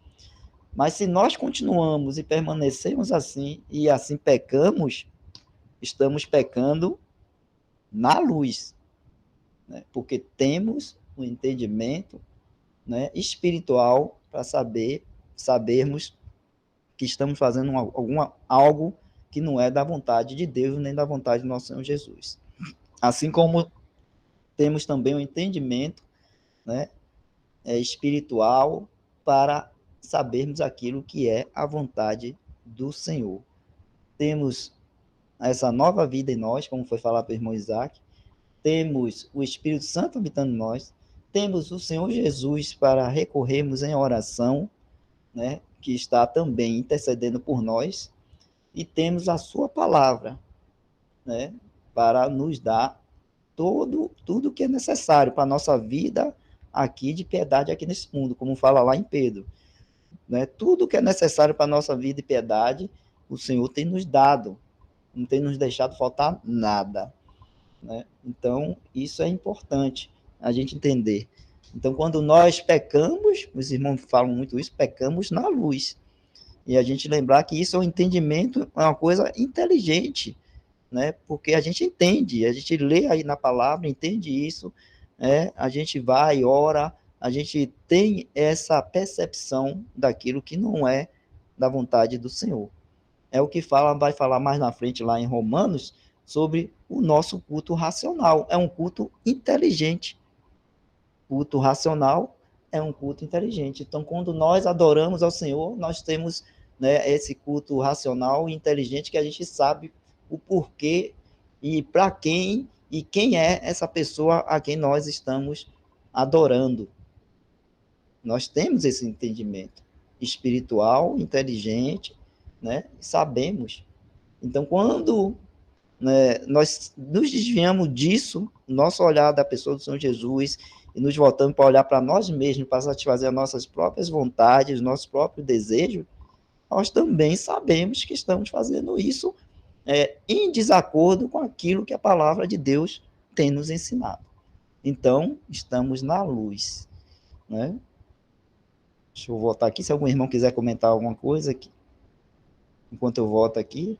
A: Mas se nós continuamos e permanecemos assim, e assim pecamos, estamos pecando na luz, né? Porque temos o entendimento, né, espiritual para sabermos que estamos fazendo algo que não é da vontade de Deus, nem da vontade do nosso Senhor Jesus. Assim como temos também o entendimento, né, espiritual para sabermos aquilo que é a vontade do Senhor. Temos essa nova vida em nós, como foi falado pelo irmão Isaac, temos o Espírito Santo habitando em nós, temos o Senhor Jesus para recorrermos em oração, né, que está também intercedendo por nós, e temos a sua palavra, né, para nos dar tudo que é necessário para a nossa vida aqui de piedade aqui nesse mundo, como fala lá em Pedro, né? Tudo que é necessário para a nossa vida de piedade, o Senhor tem nos dado, não tem nos deixado faltar nada, né? Então, isso é importante a gente entender. Então, quando nós pecamos, os irmãos falam muito isso, pecamos na luz. E a gente lembrar que isso é um entendimento, é uma coisa inteligente, né? Porque a gente entende, a gente lê aí na palavra, entende isso, a gente vai, ora, a gente tem essa percepção daquilo que não é da vontade do Senhor. É o que vai falar mais na frente lá em Romanos, sobre o nosso culto racional. É um culto inteligente. Culto racional é um culto inteligente. Então, quando nós adoramos ao Senhor, nós temos, né, esse culto racional e inteligente que a gente sabe o porquê e para quem e quem é essa pessoa a quem nós estamos adorando. Nós temos esse entendimento espiritual, inteligente, né? Sabemos. Então, quando, né, nós nos desviamos disso, nosso olhar da pessoa do Senhor Jesus, e nos voltamos para olhar para nós mesmos, para satisfazer as nossas próprias vontades, nossos próprios desejos, nós também sabemos que estamos fazendo isso em desacordo com aquilo que a palavra de Deus tem nos ensinado. Então, estamos na luz, né? Deixa eu voltar aqui, se algum irmão quiser comentar alguma coisa aqui, enquanto eu volto aqui.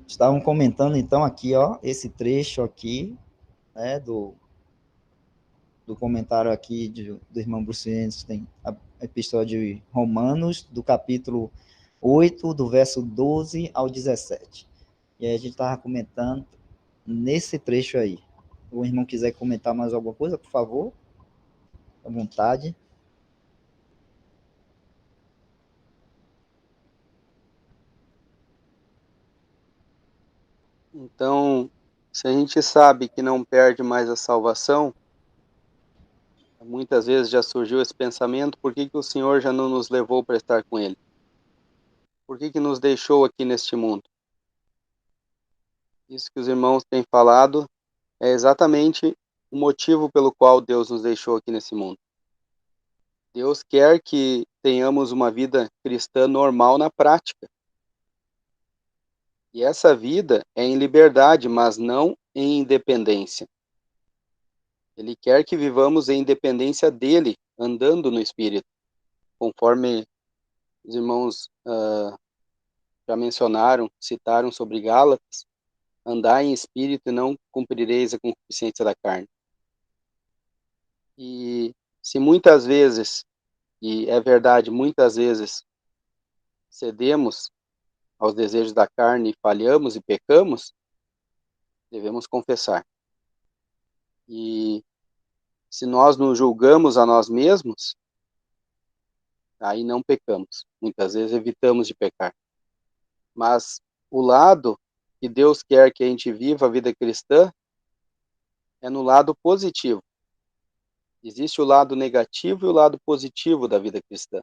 A: Estavam comentando, então, aqui, ó, esse trecho aqui, né, do comentário aqui do irmão Bruciense, tem a epístola de Romanos, do capítulo 8, do verso 12 ao 17. E aí a gente estava comentando nesse trecho aí. Se o irmão quiser comentar mais alguma coisa, por favor, à vontade.
C: Então, se a gente sabe que não perde mais a salvação, muitas vezes já surgiu esse pensamento: por que o Senhor já não nos levou para estar com Ele? Por que nos deixou aqui neste mundo? Isso que os irmãos têm falado é exatamente o motivo pelo qual Deus nos deixou aqui nesse mundo. Deus quer que tenhamos uma vida cristã normal na prática. E essa vida é em liberdade, mas não em independência. Ele quer que vivamos em independência dele, andando no Espírito. Conforme os irmãos já mencionaram, citaram sobre Gálatas, andar em Espírito e não cumprireis a concupiscência da carne. E se muitas vezes, e é verdade, muitas vezes, cedemos aos desejos da carne, falhamos e pecamos, devemos confessar. E se nós nos julgamos a nós mesmos, aí não pecamos. Muitas vezes evitamos de pecar. Mas o lado que Deus quer que a gente viva a vida cristã é no lado positivo. Existe o lado negativo e o lado positivo da vida cristã.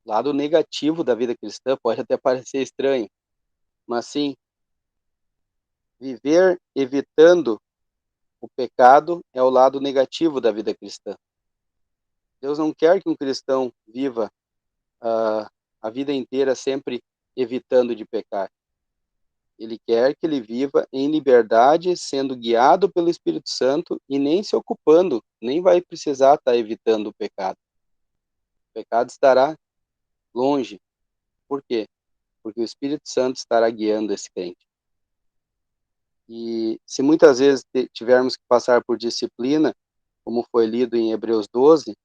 C: O lado negativo da vida cristã pode até parecer estranho, mas sim, viver evitando o pecado é o lado negativo da vida cristã. Deus não quer que um cristão viva a vida inteira sempre evitando de pecar. Ele quer que ele viva em liberdade, sendo guiado pelo Espírito Santo e nem se ocupando, nem vai precisar estar evitando o pecado. O pecado estará longe. Por quê? Porque o Espírito Santo estará guiando esse crente. E se muitas vezes tivermos que passar por disciplina, como foi lido em Hebreus 12,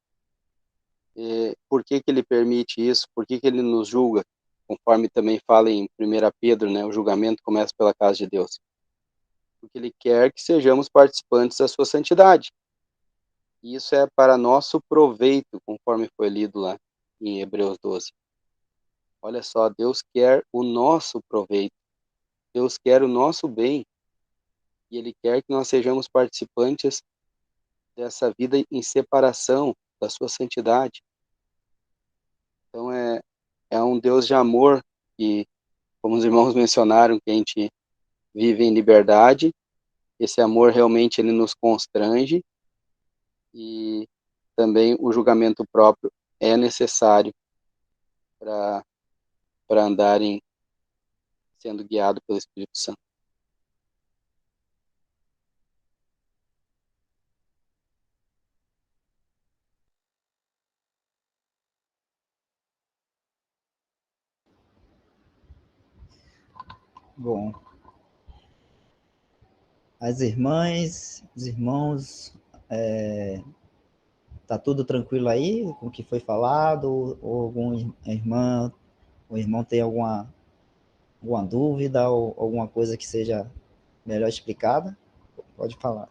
C: por que que ele permite isso? Por que que ele nos julga? Conforme também fala em 1 Pedro, né, o julgamento começa pela casa de Deus. Porque ele quer que sejamos participantes da sua santidade. E isso é para nosso proveito, conforme foi lido lá em Hebreus 12. Olha só, Deus quer o nosso proveito. Deus quer o nosso bem. E ele quer que nós sejamos participantes dessa vida em separação da sua santidade. Então é um Deus de amor que, como os irmãos mencionaram, que a gente vive em liberdade. Esse amor realmente ele nos constrange e também o julgamento próprio é necessário para andarem sendo guiado pelo Espírito Santo.
A: Bom, as irmãs, os irmãos, tá tudo tranquilo aí com o que foi falado? Ou alguma irmã, o irmão tem alguma dúvida ou alguma coisa que seja melhor explicada? Pode falar.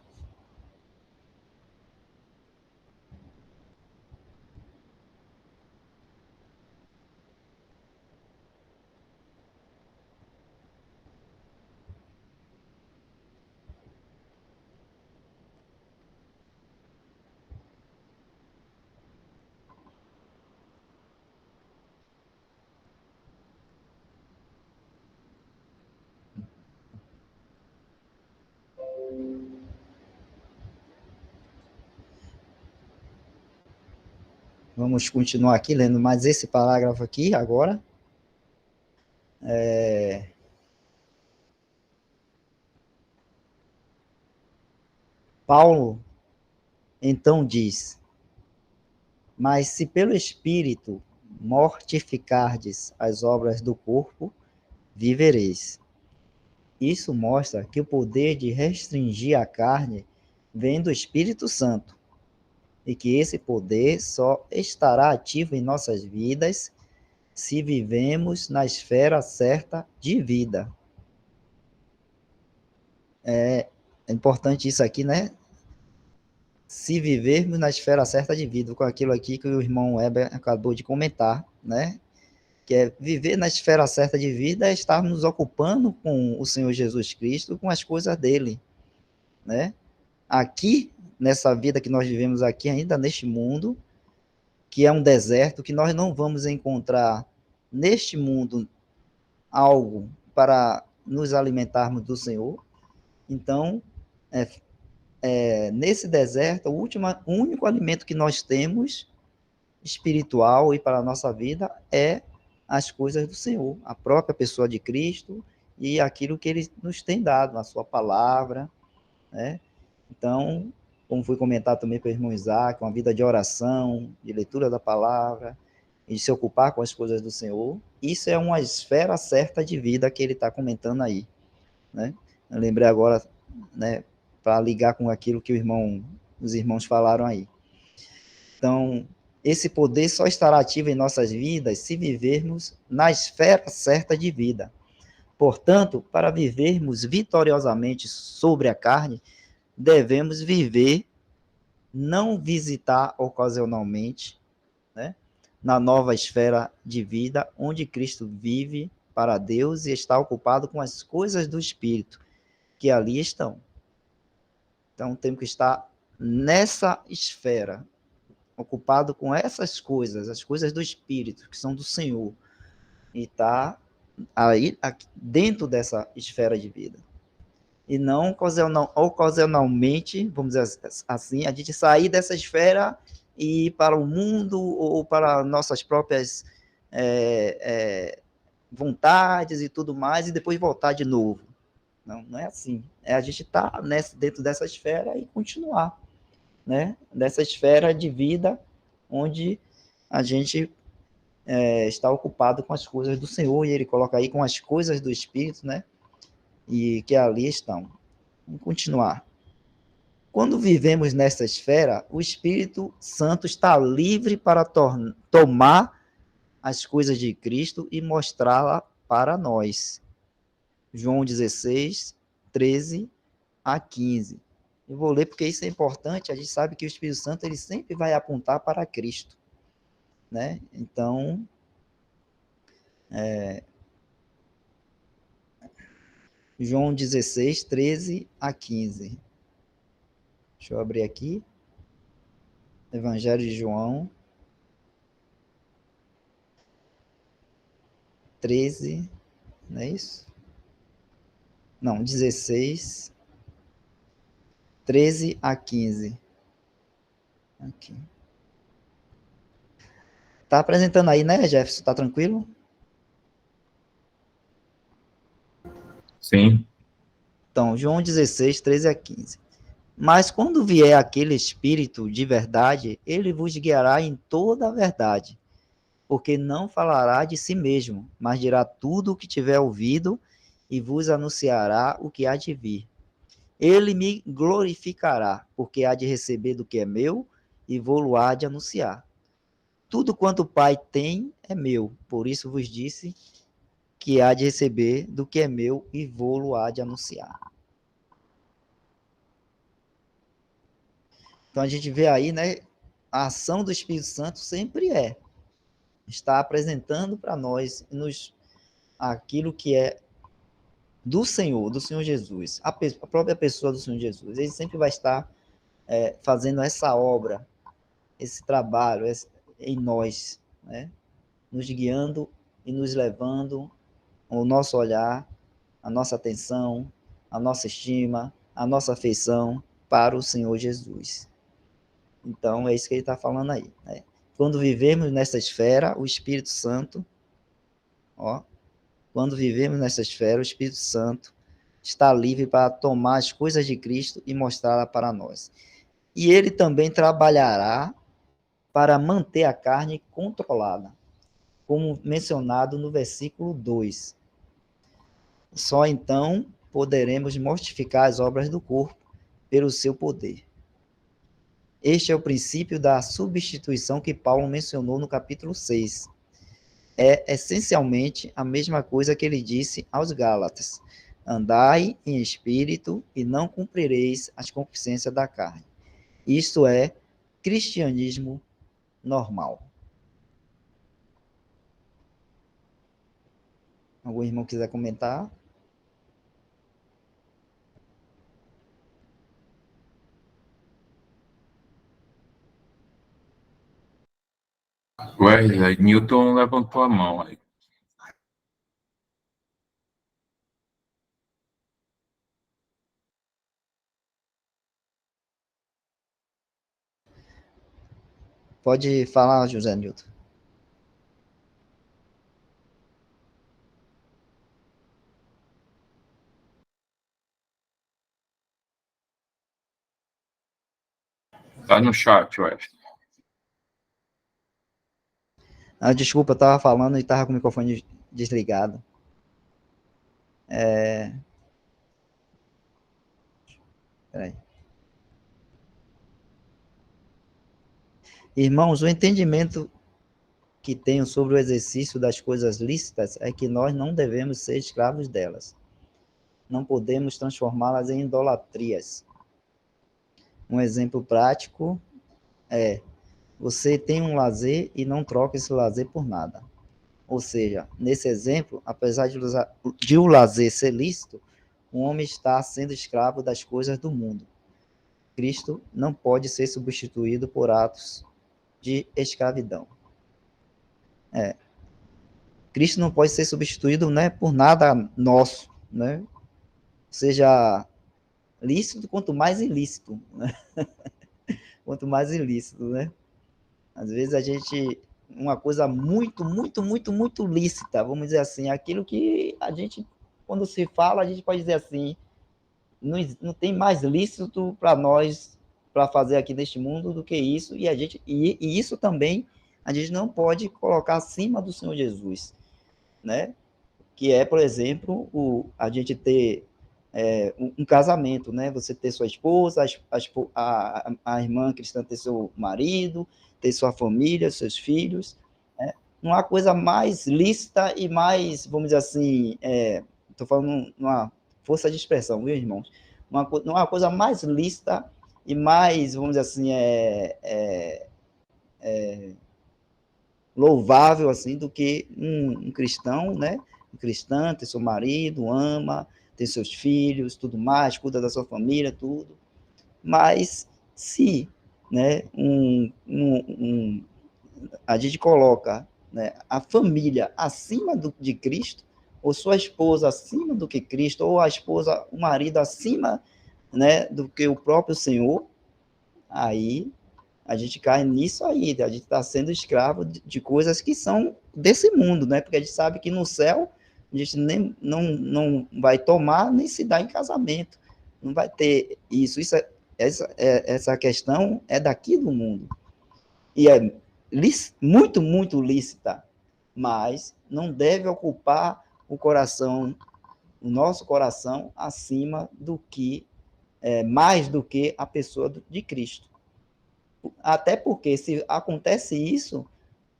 A: Vamos continuar aqui lendo mais esse parágrafo aqui agora. Paulo então diz: mas se pelo Espírito mortificardes as obras do corpo, vivereis. Isso mostra que o poder de restringir a carne vem do Espírito Santo e que esse poder só estará ativo em nossas vidas se vivemos na esfera certa de vida. É importante isso aqui, né? Se vivermos na esfera certa de vida, com aquilo aqui que o irmão Weber acabou de comentar, né? Que é viver na esfera certa de vida é estar nos ocupando com o Senhor Jesus Cristo, com as coisas dele, né? Aqui, nessa vida que nós vivemos aqui ainda neste mundo, que é um deserto, que nós não vamos encontrar neste mundo algo para nos alimentarmos do Senhor. Então, nesse deserto, o único alimento que nós temos espiritual e para a nossa vida é as coisas do Senhor, a própria pessoa de Cristo e aquilo que ele nos tem dado, a sua palavra, né? Então, como foi comentado também pelo irmão Isaac, uma vida de oração, de leitura da palavra, e de se ocupar com as coisas do Senhor, isso é uma esfera certa de vida que ele está comentando aí, né? Eu lembrei agora, né, para ligar com aquilo que os irmãos falaram aí. Então, esse poder só estará ativo em nossas vidas se vivermos na esfera certa de vida. Portanto, para vivermos vitoriosamente sobre a carne, devemos viver, não visitar ocasionalmente, né, na nova esfera de vida onde Cristo vive para Deus e está ocupado com as coisas do Espírito, que ali estão. Então, temos que estar nessa esfera, ocupado com essas coisas, as coisas do Espírito, que são do Senhor, e estar aí, aqui, dentro dessa esfera de vida. E não ocasionalmente, vamos dizer assim, a gente sair dessa esfera e ir para o mundo ou para nossas próprias vontades e tudo mais, e depois voltar de novo. Não, não é assim. É a gente estar dentro dessa esfera e continuar, né? Dessa esfera de vida onde a gente está ocupado com as coisas do Senhor, e ele coloca aí com as coisas do Espírito, né? E que ali estão. Vamos continuar. Quando vivemos nessa esfera, o Espírito Santo está livre para tomar as coisas de Cristo e mostrá-la para nós. João 16, 13 a 15. Eu vou ler porque isso é importante. A gente sabe que o Espírito Santo ele sempre vai apontar para Cristo, né? Então, João 16, 13 a 15. Deixa eu abrir aqui. Evangelho de João 13, não é isso? Não, 16, 13 a 15. Aqui. Tá apresentando aí, né, Jefferson? Tá tranquilo?
D: Sim.
A: Então, João 16, 13 a 15. Mas quando vier aquele Espírito de verdade, ele vos guiará em toda a verdade, porque não falará de si mesmo, mas dirá tudo o que tiver ouvido e vos anunciará o que há de vir. Ele me glorificará, porque há de receber do que é meu e vou-lo há de anunciar. Tudo quanto o Pai tem é meu, por isso vos disse que há de receber do que é meu e vou-lo há de anunciar. Então a gente vê aí, né, a ação do Espírito Santo sempre está apresentando para nós aquilo que é do Senhor Jesus, a própria pessoa do Senhor Jesus. Ele sempre vai estar fazendo essa obra, esse trabalho em nós, né, nos guiando e nos levando o nosso olhar, a nossa atenção, a nossa estima, a nossa afeição para o Senhor Jesus. Então, é isso que ele está falando aí, né? Quando vivemos nessa esfera, o Espírito Santo, quando vivemos nessa esfera, o Espírito Santo está livre para tomar as coisas de Cristo e mostrá-la para nós. E ele também trabalhará para manter a carne controlada, como mencionado no versículo 2. Só então poderemos mortificar as obras do corpo pelo seu poder. Este é o princípio da substituição que Paulo mencionou no capítulo 6. É essencialmente a mesma coisa que ele disse aos Gálatas: andai em espírito e não cumprireis as concupiscências da carne. Isto é cristianismo normal. Algum irmão quiser comentar?
D: Ué, Newton levantou a mão aí.
A: Pode falar, José Newton.
D: Tá no chat, ué.
A: Desculpa, eu estava falando e estava com o microfone desligado. Peraí. Irmãos, o entendimento que tenho sobre o exercício das coisas lícitas é que nós não devemos ser escravos delas. Não podemos transformá-las em idolatrias. Um exemplo prático é: você tem um lazer e não troca esse lazer por nada. Ou seja, nesse exemplo, apesar de o lazer ser lícito, o homem está sendo escravo das coisas do mundo. Cristo não pode ser substituído por atos de escravidão. Cristo não pode ser substituído, né, por nada nosso, né? Seja lícito, quanto mais ilícito, né? Quanto mais ilícito, né? Às vezes a gente, uma coisa muito, muito, muito, muito lícita, vamos dizer assim, aquilo que a gente, quando se fala, a gente pode dizer assim, não tem mais lícito para nós, para fazer aqui neste mundo do que isso, e isso também a gente não pode colocar acima do Senhor Jesus, né? Que é, por exemplo, a gente ter um casamento, né? Você ter sua esposa, a irmã cristã ter seu marido, ter sua família, seus filhos, né? Não há coisa mais lícita e mais, vamos dizer assim, estou falando numa força de expressão, viu, irmãos? Não há coisa mais lícita e mais, vamos dizer assim, louvável assim do que um cristão, né? Um cristão tem seu marido, ama, tem seus filhos, tudo mais, cuida da sua família, tudo. Mas se, né, a gente coloca, né, a família acima de Cristo, ou sua esposa acima do que Cristo, ou a esposa, o marido acima, né, do que o próprio Senhor, aí a gente cai nisso aí, a gente está sendo escravo de coisas que são desse mundo, né? Porque a gente sabe que no céu a gente nem, não vai tomar nem se dar em casamento, não vai ter isso. Essa questão é daqui do mundo e é muito, muito lícita, mas não deve ocupar o coração, o nosso coração, acima do que mais do que a pessoa de Cristo. Até porque se acontece isso,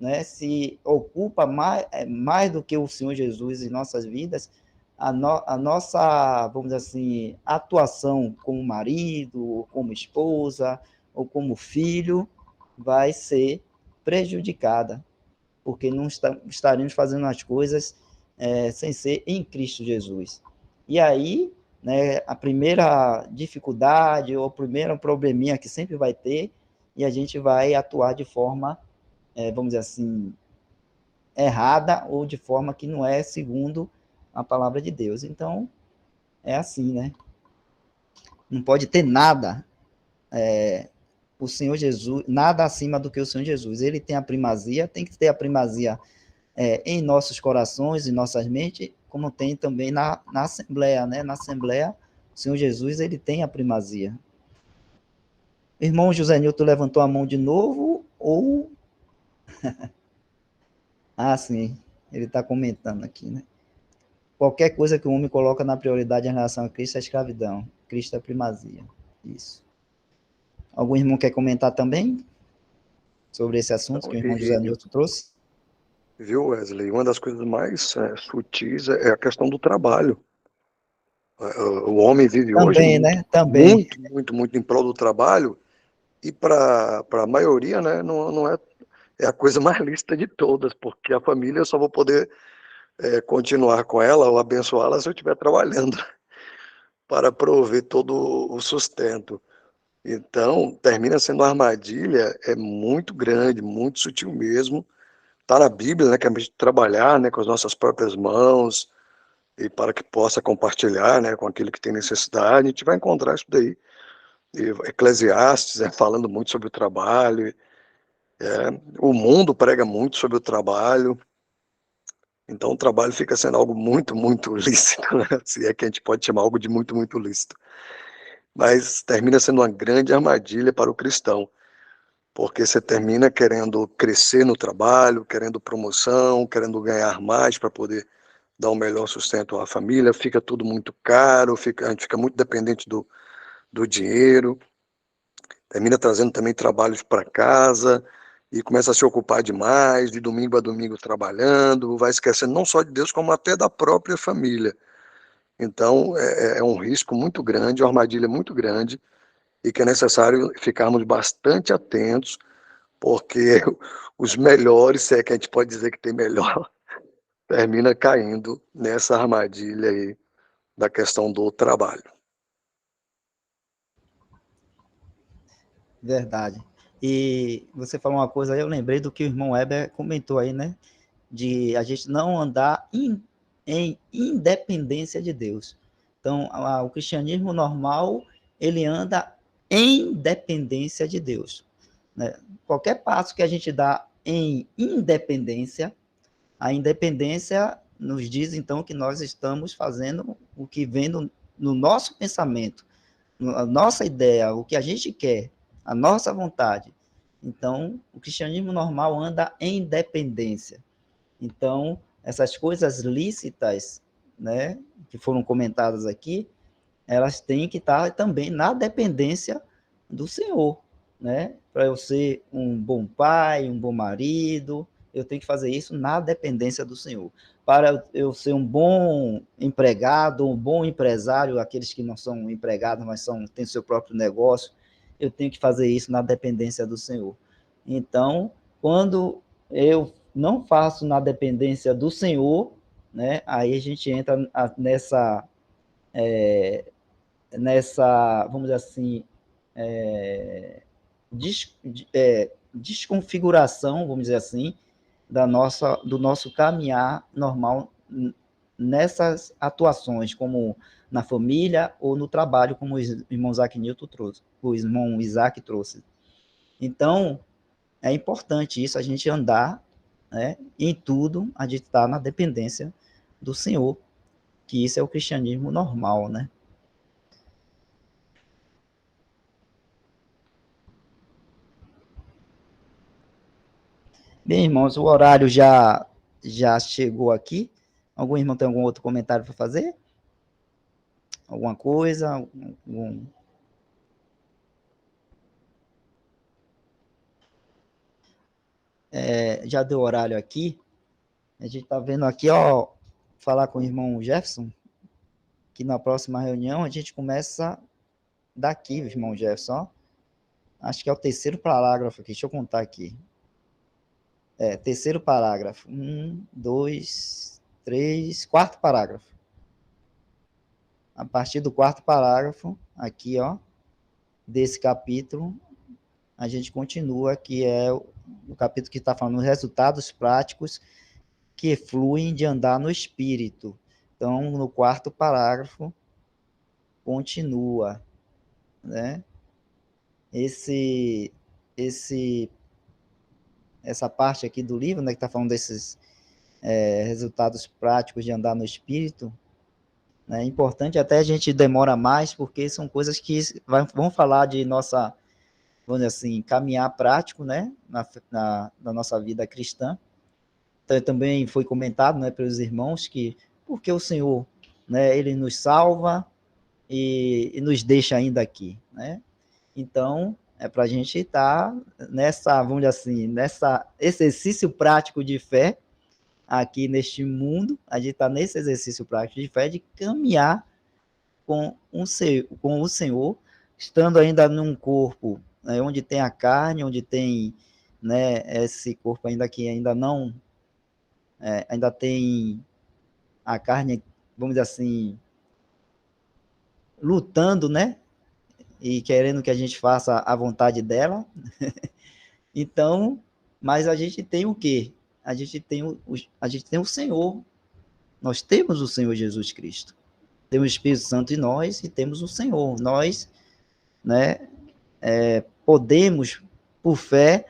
A: né, se ocupa mais do que o Senhor Jesus em nossas vidas, a nossa, vamos dizer assim, atuação como marido, como esposa, ou como filho, vai ser prejudicada, porque não estaremos fazendo as coisas sem ser em Cristo Jesus. E aí, né, a primeira dificuldade, ou o primeiro probleminha que sempre vai ter, e a gente vai atuar de forma, vamos dizer assim, errada, ou de forma que não é segundo a palavra de Deus. Então, é assim, né? Não pode ter nada, o Senhor Jesus, nada acima do que o Senhor Jesus. Ele tem a primazia, tem que ter a primazia em nossos corações, em nossas mentes, como tem também na Assembleia, né? Na Assembleia, o Senhor Jesus, ele tem a primazia. Irmão José Nilton levantou a mão de novo, ou... sim, ele está comentando aqui, né? Qualquer coisa que o homem coloca na prioridade em relação a Cristo é escravidão. Cristo é primazia. Isso. Algum irmão quer comentar também sobre esse assunto que o irmão José Nilton trouxe?
B: Viu, Wesley? Uma das coisas mais sutis é a questão do trabalho. O homem vive hoje
A: Também, né? Também.
B: muito, muito, muito em prol do trabalho, e para a maioria, né, não é a coisa mais lícita de todas, porque a família eu só vou poder continuar com ela ou abençoá-la se eu estiver trabalhando para prover todo o sustento. Então, termina sendo uma armadilha, muito grande, muito sutil mesmo. Está na Bíblia, né, que a gente trabalhar, né, com as nossas próprias mãos, e para que possa compartilhar, né, com aquele que tem necessidade. A gente vai encontrar isso daí. E Eclesiastes, falando muito sobre o trabalho. O mundo prega muito sobre o trabalho. Então, o trabalho fica sendo algo muito, muito lícito, né? Se é que a gente pode chamar algo de muito, muito lícito. Mas termina sendo uma grande armadilha para o cristão, porque você termina querendo crescer no trabalho, querendo promoção, querendo ganhar mais para poder dar um melhor sustento à família, fica tudo muito caro, a gente fica muito dependente do dinheiro, termina trazendo também trabalhos para casa e começa a se ocupar demais, de domingo a domingo trabalhando, vai esquecendo não só de Deus, como até da própria família. Então, é um risco muito grande, uma armadilha muito grande, e que é necessário ficarmos bastante atentos, porque os melhores, se é que a gente pode dizer que tem melhor, termina caindo nessa armadilha aí da questão do trabalho.
A: Verdade. E você falou uma coisa aí, eu lembrei do que o irmão Weber comentou aí, né? De a gente não andar em independência de Deus. Então, o cristianismo normal, ele anda em dependência de Deus, né? Qualquer passo que a gente dá em independência, a independência nos diz, então, que nós estamos fazendo o que vem no nosso pensamento, a nossa ideia, o que a gente quer, a nossa vontade. Então, o cristianismo normal anda em dependência. Então, essas coisas lícitas, né, que foram comentadas aqui, elas têm que estar também na dependência do Senhor, né? Para eu ser um bom pai, um bom marido, eu tenho que fazer isso na dependência do Senhor. Para eu ser um bom empregado, um bom empresário, aqueles que não são empregados, mas têm seu próprio negócio, eu tenho que fazer isso na dependência do Senhor. Então, quando eu não faço na dependência do Senhor, né, aí a gente entra nessa, vamos dizer assim, desconfiguração, vamos dizer assim, do nosso caminhar normal nessas atuações, como na família ou no trabalho, como o irmão Isaac Newton trouxe, o irmão Isaac trouxe. Então, é importante isso, a gente andar, né, em tudo, a gente estar na dependência do Senhor, que isso é o cristianismo normal, né? Bem, irmãos, o horário já chegou aqui. Algum irmão tem algum outro comentário para fazer? Alguma coisa? Já deu horário aqui. A gente está vendo aqui, ó, falar com o irmão Jefferson, que na próxima reunião a gente começa daqui, irmão Jefferson. Ó. Acho que é o terceiro parágrafo aqui. Deixa eu contar aqui. Terceiro parágrafo. 1, 2, 3, quarto parágrafo. A partir do quarto parágrafo, aqui, ó, desse capítulo, a gente continua, que é o capítulo que está falando dos resultados práticos que fluem de andar no Espírito. Então, no quarto parágrafo, continua, né? Essa parte aqui do livro, né, que está falando desses resultados práticos de andar no Espírito, né, é importante, até a gente demora mais, porque são coisas que vão falar de nossa, vamos dizer assim, caminhar prático, né, na nossa vida cristã. Então, também foi comentado, né, pelos irmãos, que porque o Senhor, né, ele nos salva e nos deixa ainda aqui, né? Então, é para a gente estar nessa, vamos dizer assim, nessa exercício prático de fé, aqui neste mundo, a gente está nesse exercício prático de fé, de caminhar com o Senhor, estando ainda num corpo, né, onde tem a carne, onde tem, né, esse corpo ainda que ainda não, ainda tem a carne, vamos dizer assim, lutando, né, e querendo que a gente faça a vontade dela. Então, mas a gente tem o quê? A gente tem o Senhor. Nós temos o Senhor Jesus Cristo. Temos o Espírito Santo em nós e temos o Senhor. Nós, né, podemos, por fé,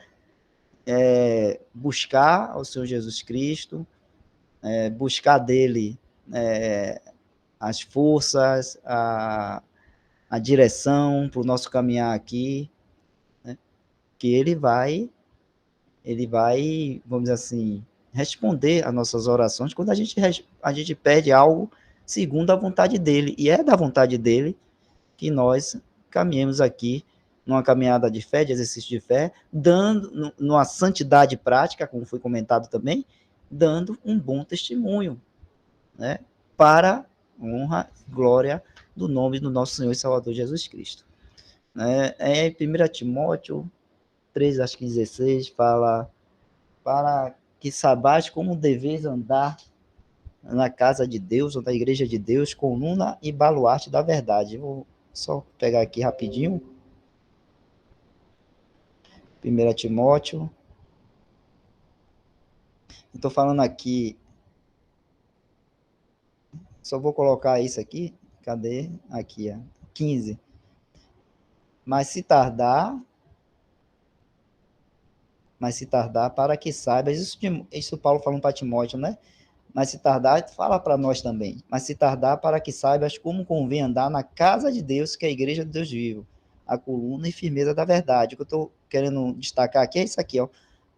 A: buscar ao Senhor Jesus Cristo, buscar dele as forças, a direção para o nosso caminhar aqui, né, que ele vai, vamos dizer assim, responder às nossas orações quando a gente pede algo segundo a vontade dele, e é da vontade dele que nós caminhemos aqui numa caminhada de fé, de exercício de fé, dando, numa santidade prática, como foi comentado também, dando um bom testemunho, né, para honra e glória do nome do nosso Senhor e Salvador Jesus Cristo. Em 1 Timóteo 3, acho que 16, fala para que sabais como deveis andar na casa de Deus, ou na igreja de Deus, coluna e baluarte da verdade. Vou só pegar aqui rapidinho. 1 Timóteo. Estou falando aqui, só vou colocar isso aqui. Cadê? Aqui, ó, 15. Mas se tardar, para que saibas, isso Paulo falando para Timóteo, né? Mas se tardar, fala para nós também. Mas se tardar, para que saibas como convém andar na casa de Deus, que é a igreja de Deus vivo, a coluna e firmeza da verdade. O que eu estou querendo destacar aqui é isso aqui, ó.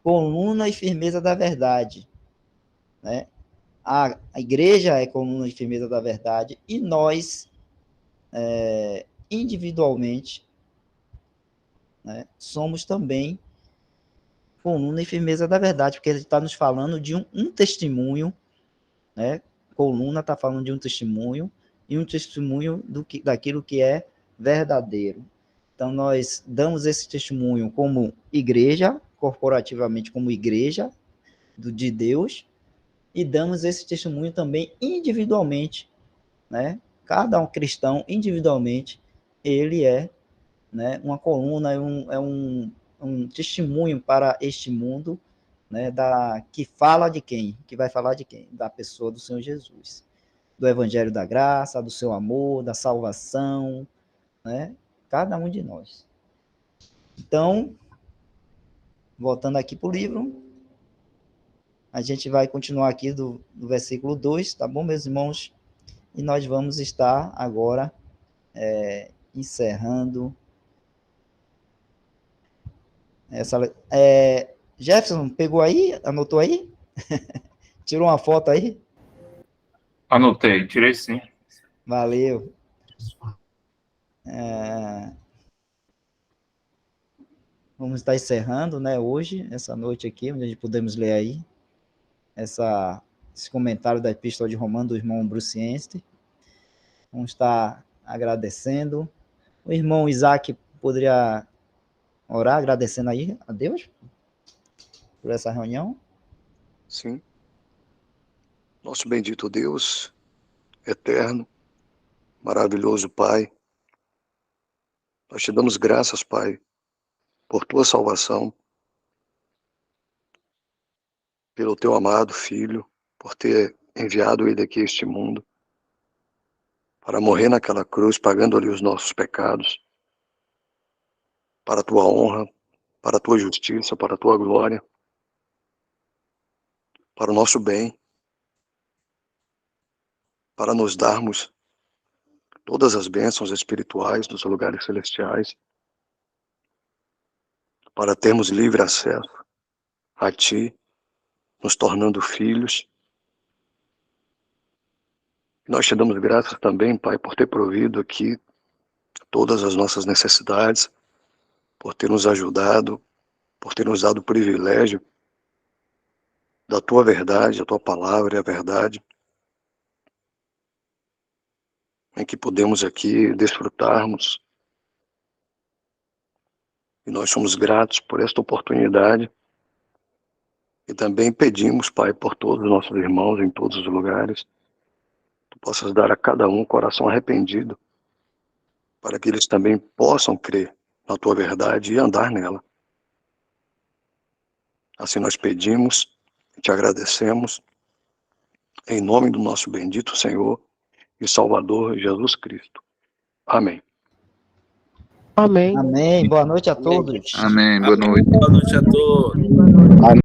A: Coluna e firmeza da verdade, né? A igreja é coluna e firmeza da verdade, e nós, individualmente, né, somos também coluna e firmeza da verdade, porque ele está nos falando de um testemunho, né? Coluna está falando de um testemunho, e um testemunho daquilo que é verdadeiro. Então, nós damos esse testemunho como igreja, corporativamente como igreja de Deus, e damos esse testemunho também individualmente, né? Cada um cristão, individualmente, ele é, né, uma coluna, é um testemunho para este mundo, né, que fala de quem? Que vai falar de quem? Da pessoa do Senhor Jesus. Do evangelho da graça, do seu amor, da salvação, né? Cada um de nós. Então, voltando aqui para o livro, a gente vai continuar aqui do versículo 2, tá bom, meus irmãos? E nós vamos estar agora encerrando essa... Jefferson, pegou aí? Anotou aí? Tirou uma foto aí?
D: Anotei, tirei sim.
A: Valeu. Vamos estar encerrando, né, hoje, essa noite aqui, onde a gente podemos ler aí esse comentário da Epístola de Romanos do irmão Bruce Enster. Vamos estar agradecendo. O irmão Isaac poderia orar, agradecendo aí a Deus por essa reunião?
B: Sim. Nosso bendito Deus, eterno, maravilhoso Pai, nós te damos graças, Pai, por tua salvação, pelo teu amado Filho, por ter enviado ele aqui a este mundo, para morrer naquela cruz, pagando ali os nossos pecados, para a tua honra, para a tua justiça, para a tua glória, para o nosso bem, para nos darmos todas as bênçãos espirituais dos lugares celestiais, para termos livre acesso a Ti, nos tornando filhos. Nós te damos graças também, Pai, por ter provido aqui todas as nossas necessidades, por ter nos ajudado, por ter nos dado o privilégio da Tua verdade, a Tua palavra é a verdade, em que podemos aqui desfrutarmos. E nós somos gratos por esta oportunidade. E também pedimos, Pai, por todos os nossos irmãos em todos os lugares, Tu possas dar a cada um coração arrependido, para que eles também possam crer na Tua verdade e andar nela. Assim nós pedimos, te agradecemos, em nome do nosso bendito Senhor e Salvador Jesus Cristo. Amém.
E: Amém.
A: Amém. Boa noite a todos.
D: Amém, boa noite.
F: Boa noite a todos.
A: Amém.